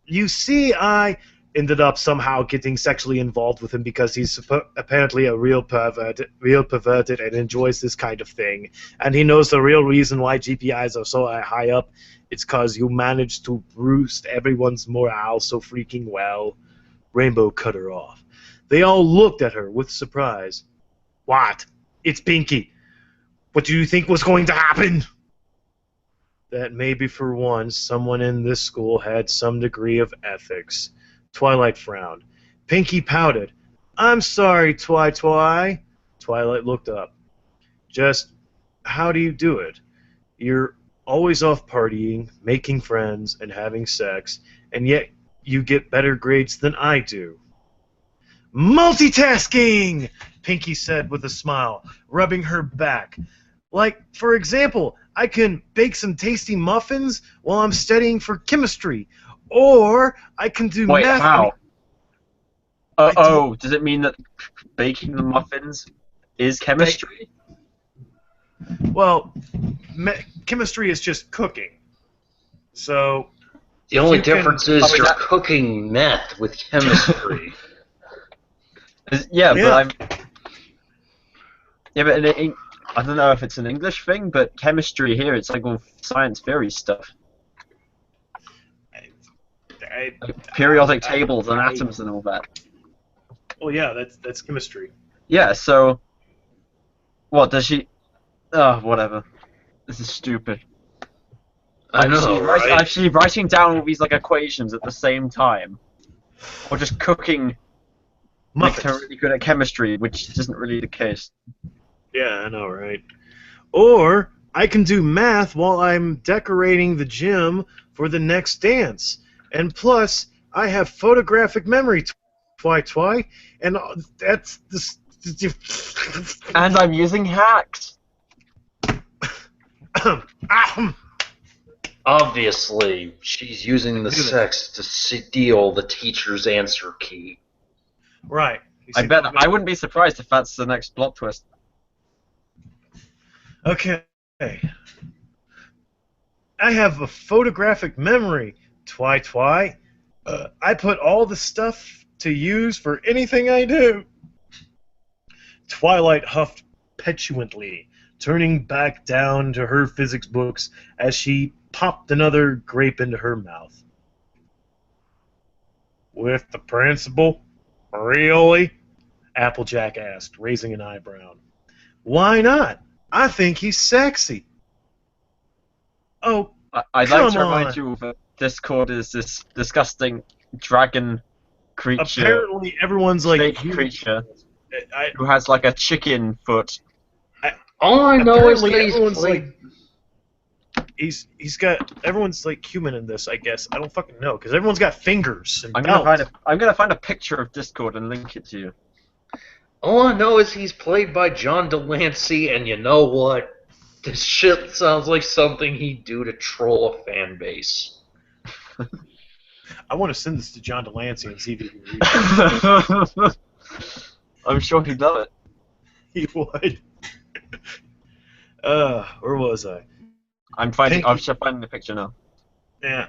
You see, I ended up somehow getting sexually involved with him because he's apparently a real perverted and enjoys this kind of thing. And he knows the real reason why GPIs are so high up. It's because you managed to boost everyone's morale so freaking well. Rainbow cut her off. They all looked at her with surprise. What? It's Pinky. What do you think was going to happen? That maybe for once someone in this school had some degree of ethics. Twilight frowned. Pinky pouted. I'm sorry, Twi. Twilight looked up. Just how do you do it? You're always off partying, making friends, and having sex, and yet you get better grades than I do. Multitasking! Pinky said with a smile, rubbing her back. Like, for example, I can bake some tasty muffins while I'm studying for chemistry. Or I can do Wait, math. how? Does it mean that baking the muffins is chemistry? Well, chemistry is just cooking. So the only difference is you're cooking meth with chemistry. But I don't know if it's an English thing, but chemistry here, it's like all science theory stuff. Like periodic tables and atoms and all that. Well, yeah, that's chemistry. Yeah, so what does she? Oh, whatever. This is stupid. I know, right? Actually, writing down all these like equations at the same time, or just cooking makes her really good at chemistry, which isn't really the case. Yeah, I know, right? Or I can do math while I'm decorating the gym for the next dance. And plus, I have photographic memory, Twi, and that's the. And I'm using hacks. Obviously, she's using the sex to steal the teacher's answer key. Right. I wouldn't be surprised if that's the next plot twist. Okay. I have a photographic memory, Twi. I put all the stuff to use for anything I do. Twilight huffed petulantly, turning back down to her physics books as she popped another grape into her mouth. With the principal? Really? Applejack asked, raising an eyebrow. Why not? I think he's sexy. Oh, I'd like to Come remind on. you that Discord is this disgusting dragon creature, Apparently, everyone's like, snake creature, I, who has like a chicken foot. All I know is apparently that he's everyone's played. like, he's got everyone's like human in this. I guess I don't fucking know because everyone's got fingers and I'm belts. gonna find a picture of Discord and link it to you. All I know is he's played by John Delancey, and you know what? This shit sounds like something he'd do to troll a fan base. I want to send this to John Delancey and see if he can read it. I'm sure he'd love it. He would. Where was I? I'm Pinky. finding the picture now. Yeah.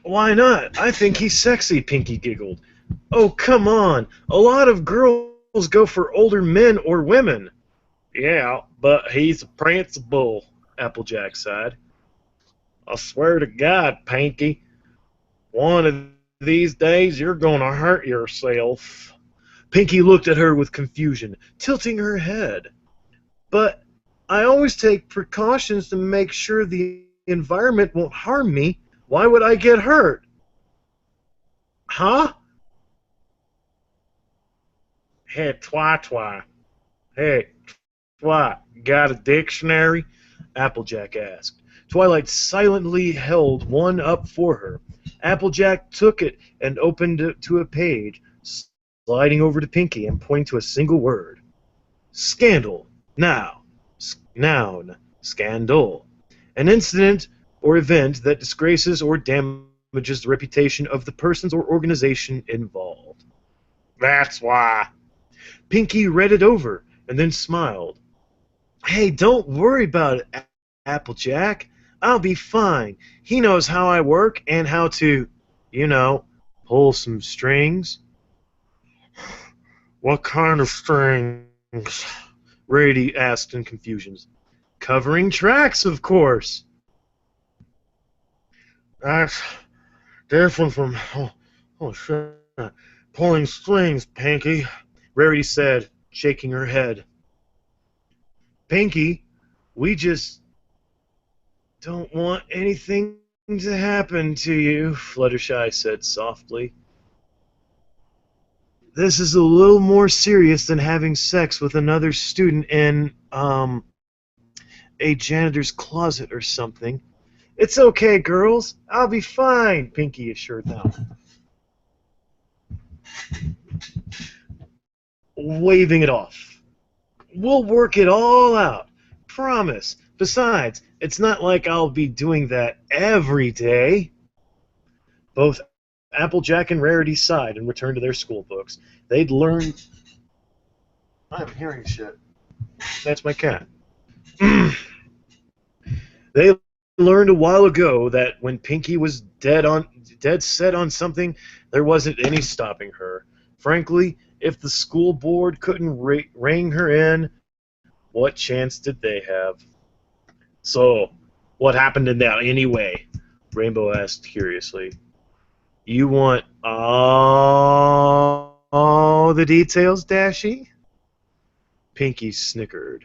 Why not? I think he's sexy, Pinky giggled. Oh, come on. A lot of girls go for older men or women. Yeah, but he's a principal, Applejack sighed. I swear to God, Pinky, one of these days you're gonna hurt yourself. Pinky looked at her with confusion, tilting her head. But I always take precautions to make sure the environment won't harm me. Why would I get hurt? Huh? Hey, Twa. Hey, Twa, got a dictionary? Applejack asked. Twilight silently held one up for her. Applejack took it and opened it to a page, sliding over to Pinky and pointing to a single word. Scandal. Now. Noun. Scandal. An incident or event that disgraces or damages the reputation of the persons or organization involved. That's why. Pinky read it over and then smiled. Hey, don't worry about it, Applejack. I'll be fine. He knows how I work and how to, pull some strings. What kind of strings? Rarity asked in confusion. Covering tracks, of course. That's different from shit. Pulling strings, Pinky, Rarity said, shaking her head. Pinky, we just don't want anything to happen to you, Fluttershy said softly. This is a little more serious than having sex with another student in, a janitor's closet or something. It's okay, girls. I'll be fine, Pinky assured them. Waving it off. We'll work it all out. Promise. Besides, it's not like I'll be doing that every day. Both Applejack and Rarity sighed and returned to their school books. They'd learned... I'm hearing shit. That's my cat. They learned a while ago that when Pinky was dead set on something, there wasn't any stopping her. Frankly, if the school board couldn't rein her in, what chance did they have? So, what happened in that anyway? Rainbow asked curiously. You want all the details, Dashy? Pinky snickered.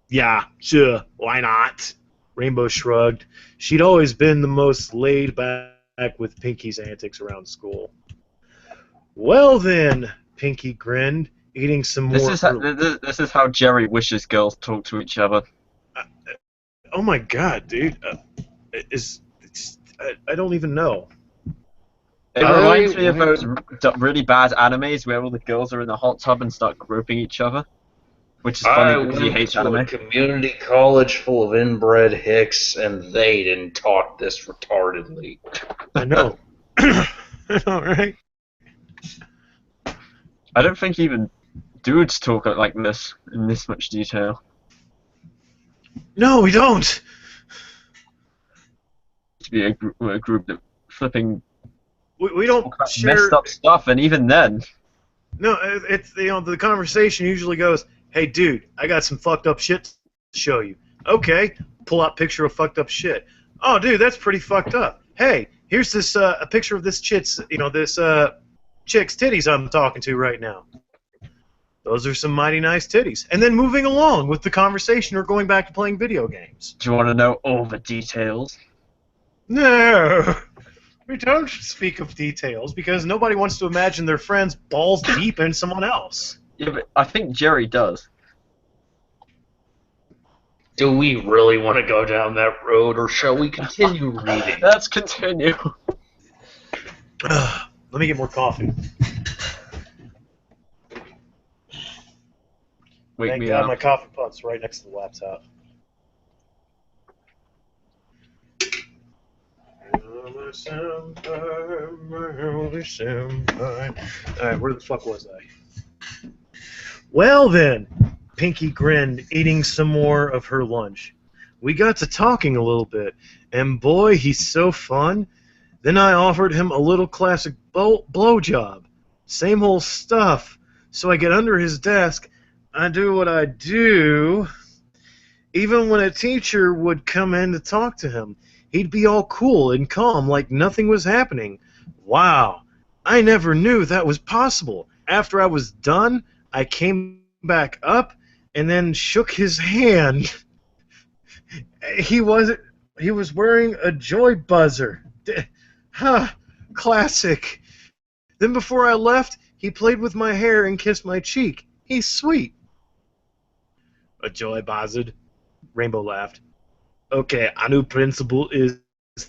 Yeah, sure, why not? Rainbow shrugged. She'd always been the most laid back with Pinky's antics around school. Well then, Pinky grinned, eating some more. This is how Jerry wishes girls talk to each other. Oh my god, dude! I don't even know. It reminds me of those really bad animes where all the girls are in the hot tub and start groping each other, which is funny because he hates anime. I went to a community college full of inbred hicks, and they didn't talk this retardedly. I know. I know, right? I don't think even dudes talk like this in this much detail. No, we don't. To be a group that flipping. We don't share messed up stuff, and even then. No, it's the conversation usually goes, "Hey, dude, I got some fucked up shit to show you." Okay, pull out picture of fucked up shit. Oh, dude, that's pretty fucked up. Hey, here's this a picture of this chick's titties I'm talking to right now. Those are some mighty nice titties. And then moving along with the conversation or going back to playing video games. Do you want to know all the details? No, we don't speak of details because nobody wants to imagine their friends balls deep in someone else. Yeah, but I think Jerry does. Do we really want to go down that road, or shall we continue reading? Let's continue. Let me get more coffee. Wake Thank me God up. my coffee pot's right next to the laptop. Alright, where the fuck was I? Well then, Pinky grinned, eating some more of her lunch. We got to talking a little bit, and boy, he's so fun. Then I offered him a little classic blowjob. Same old stuff. So I get under his desk, I do what I do. Even when a teacher would come in to talk to him, he'd be all cool and calm like nothing was happening. Wow, I never knew that was possible. After I was done, I came back up and then shook his hand. He was wearing a joy buzzer. Classic. Then before I left, he played with my hair and kissed my cheek. He's sweet. A joy buzzard? Rainbow laughed. Okay, a new principle is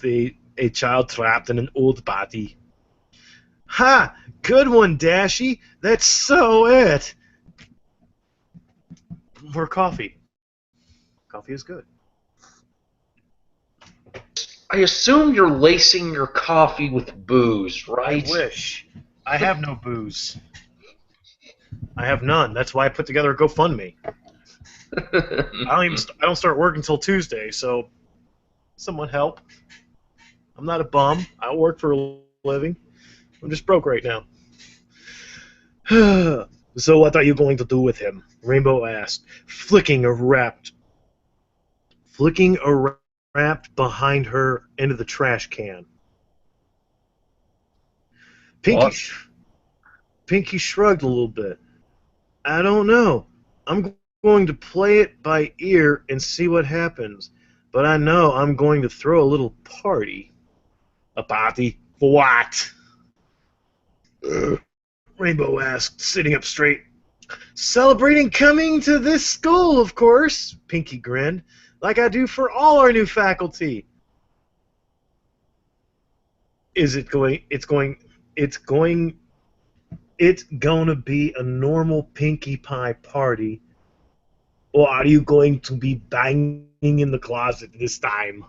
a child trapped in an old body. Ha! Good one, Dashy! That's so it! More coffee. Coffee is good. I assume you're lacing your coffee with booze, right? I wish. I have no booze. I have none. That's why I put together a GoFundMe. I don't start work until Tuesday, so someone help. I'm not a bum. I work for a living. I'm just broke right now. So what are you going to do with him? Rainbow asked, flicking a wrapped behind her into the trash can. Pinky shrugged a little bit. I don't know. I'm going to play it by ear and see what happens. But I know I'm going to throw a little party. A party? For what? Rainbow asked, sitting up straight. Celebrating coming to this school, of course, Pinky grinned, like I do for all our new faculty. It's gonna be a normal Pinkie Pie party, or are you going to be banging in the closet this time?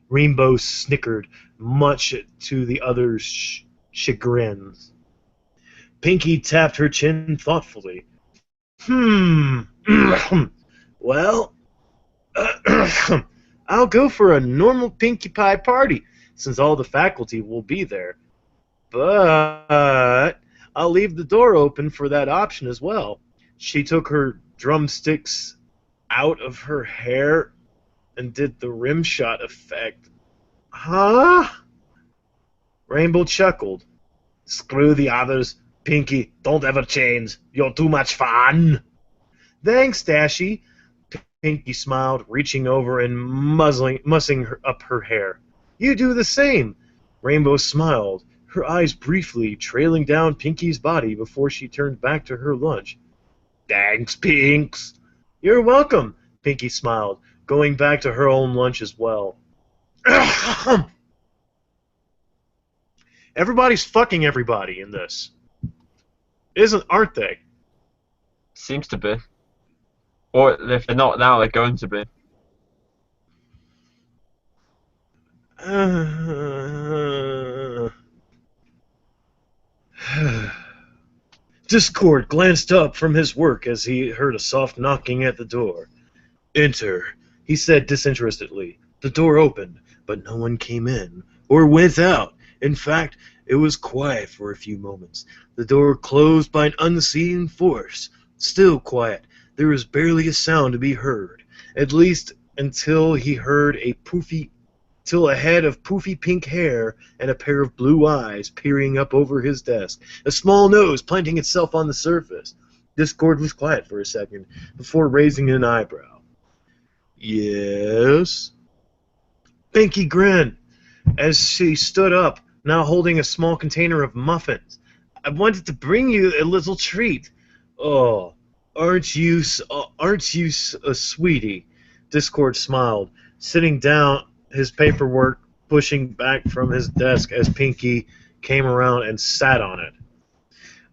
Rainbow snickered, much to the others' chagrin. Pinky tapped her chin thoughtfully. Well, I'll go for a normal Pinkie Pie party, since all the faculty will be there. But I'll leave the door open for that option as well. She took her drumsticks out of her hair and did the rim shot effect. Huh? Rainbow chuckled. Screw the others. Pinky, don't ever change. You're too much fun. Thanks, Dashy. Pinky smiled, reaching over and mussing up her hair. You do the same. Rainbow smiled, her eyes briefly trailing down Pinky's body before she turned back to her lunch. Thanks, Pinks. You're welcome, Pinky smiled, going back to her own lunch as well. Everybody's fucking everybody in this. Aren't they? Seems to be. Or if they're not now, they're going to be. Discord glanced up from his work as he heard a soft knocking at the door. Enter, he said disinterestedly. The door opened, but no one came in or went out. In fact, it was quiet for a few moments. The door closed by an unseen force. Still quiet. There was barely a sound to be heard, at least until he heard a head of poofy pink hair and a pair of blue eyes peering up over his desk, a small nose planting itself on the surface. Discord was quiet for a second before raising an eyebrow. Yes? Pinky grinned as she stood up, now holding a small container of muffins. I wanted to bring you a little treat. Oh, aren't you a sweetie? Discord smiled, sitting down his paperwork, pushing back from his desk as Pinky came around and sat on it.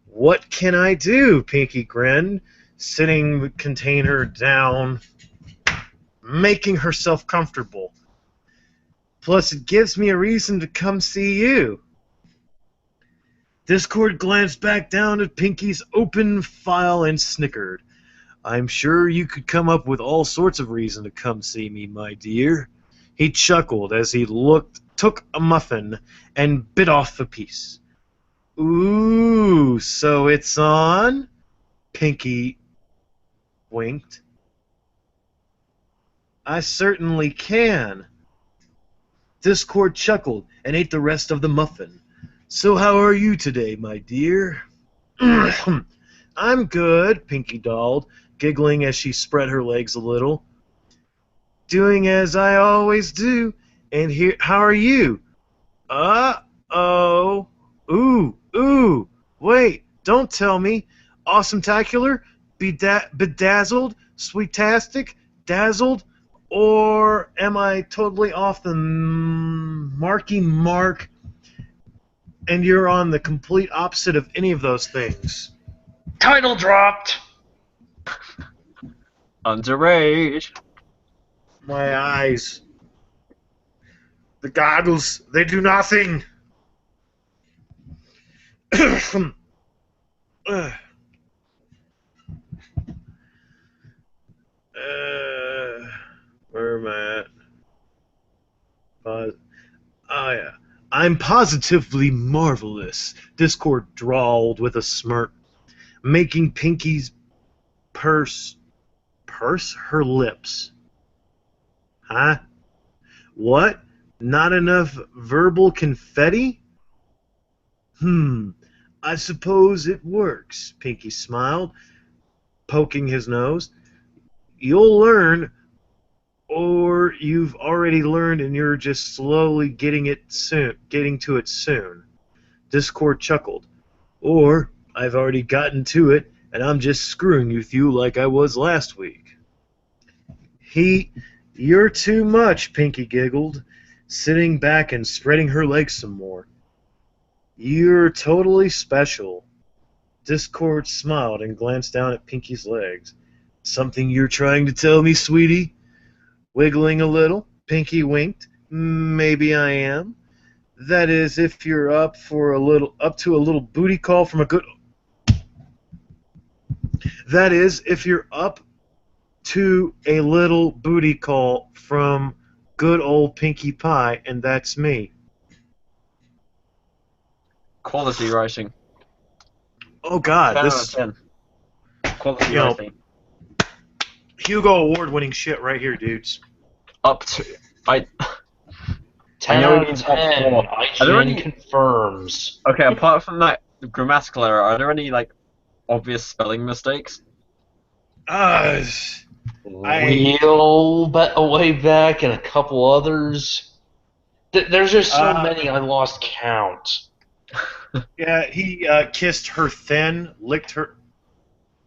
What can I do? Pinky grinned, sitting the container down, making herself comfortable. Plus, it gives me a reason to come see you. Discord glanced back down at Pinky's open file and snickered. I'm sure you could come up with all sorts of reason to come see me, my dear. He chuckled as he took a muffin and bit off a piece. Ooh, so it's on? Pinky winked. I certainly can. Discord chuckled and ate the rest of the muffin. So how are you today, my dear? I'm good, Pinky dawdled, giggling as she spread her legs a little. Doing as I always do. And here, how are you? Uh-oh. Ooh. Wait, don't tell me. Awesome-tacular? Bedazzled? Sweetastic? Dazzled? Or am I totally off the marky mark and you're on the complete opposite of any of those things? Title dropped! Underage. My eyes. The goggles, they do nothing. Where am I at? Oh, yeah. I'm positively marvelous, Discord drawled with a smirk, making Pinky's purse her lips. Huh? What? Not enough verbal confetti? I suppose it works, Pinky smiled, poking his nose. You'll learn, or you've already learned and you're just slowly getting to it soon. Discord chuckled. Or I've already gotten to it and I'm just screwing with you like I was last week. You're too much, Pinky giggled, sitting back and spreading her legs some more. You're totally special. Discord smiled and glanced down at Pinky's legs. Something you're trying to tell me, sweetie? Wiggling a little, Pinky winked. Maybe I am. That is, if you're up to a little booty call from a good. That is, if you're up to a little booty call from good old Pinkie Pie, and that's me. Quality writing. Oh God, 10 this out of 10. Quality writing. Hugo Award-winning shit right here, dudes. Up to 10 out of 10. IGN confirms. Okay, apart from that grammatical error, are there any obvious spelling mistakes? Way back and a couple others. There's just so many I lost count. Yeah, he kissed her thin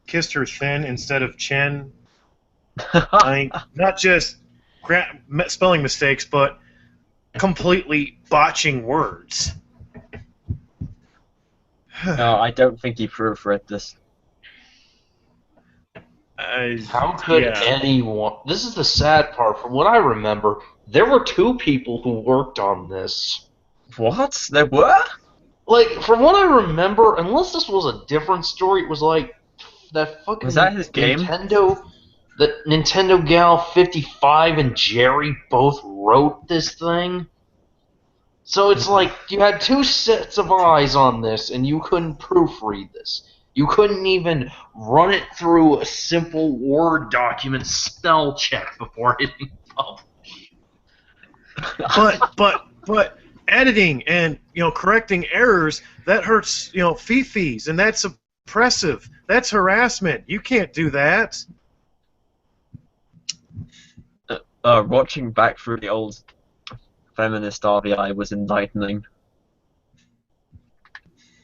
instead of chin. I mean, not just spelling mistakes, but completely botching words. No, I don't think he proofread this. How could anyone... This is the sad part. From what I remember, there were 2 people who worked on this. What? There were? From what I remember, unless this was a different story, it was that fucking... Was that his game? The Nintendo Gal 55 and Jerry both wrote this thing. So it's you had 2 sets of eyes on this, and you couldn't proofread this. You couldn't even run it through a simple Word document spell check before hitting publish. But editing and correcting errors, that hurts fifis, and that's oppressive. That's harassment. You can't do that. Watching back through the old feminist RVI was enlightening.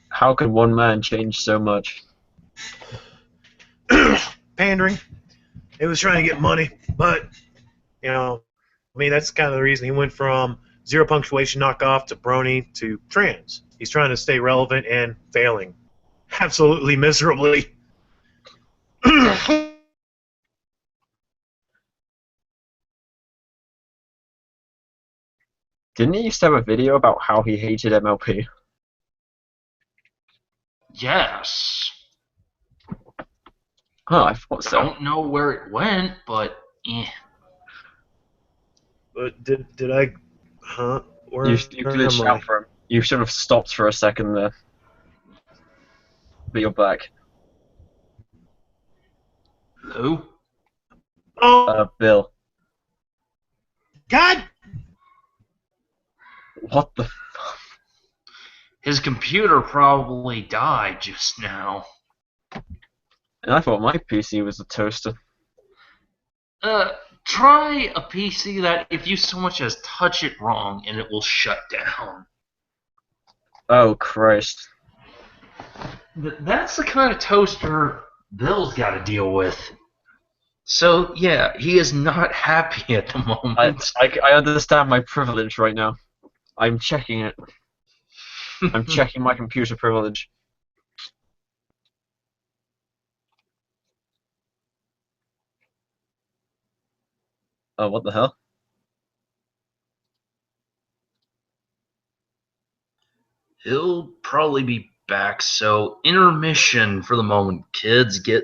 How can one man change so much? Pandering. It was trying to get money, but that's kind of the reason he went from zero punctuation knockoff to brony to trans. He's trying to stay relevant and failing absolutely miserably. Didn't he used to have a video about how he hated MLP? Yes. Oh, I thought so. I don't know where it went, but But did I? Huh? Where You glitched out for him. You should have stopped for a second there. But you're back. Who? Oh, Bill. God! What the? His computer probably died just now. And I thought my PC was a toaster. Try a PC that if you so much as touch it wrong and it will shut down. Oh, Christ. That's the kind of toaster Bill's got to deal with. So, yeah, he is not happy at the moment. I understand my privilege right now. I'm checking it. I'm checking my computer privilege. Oh, what the hell? He'll probably be back, so intermission for the moment. Kids, get,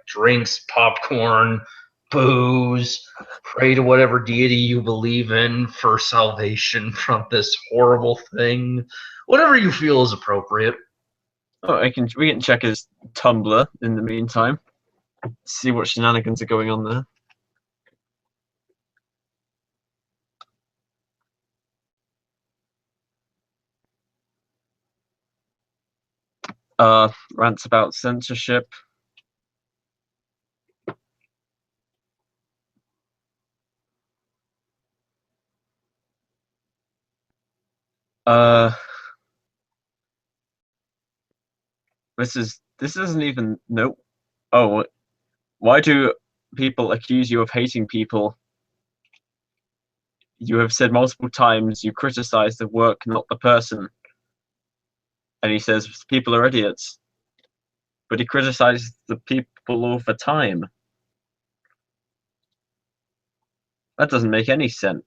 drinks, popcorn, booze, pray to whatever deity you believe in for salvation from this horrible thing. Whatever you feel is appropriate. Oh, we can check his Tumblr in the meantime. See what shenanigans are going on there. Rants about censorship. This isn't even no. Oh, why do people accuse you of hating people? You have said multiple times you criticize the work, not the person. And he says people are idiots. But he criticizes the people all the time. That doesn't make any sense.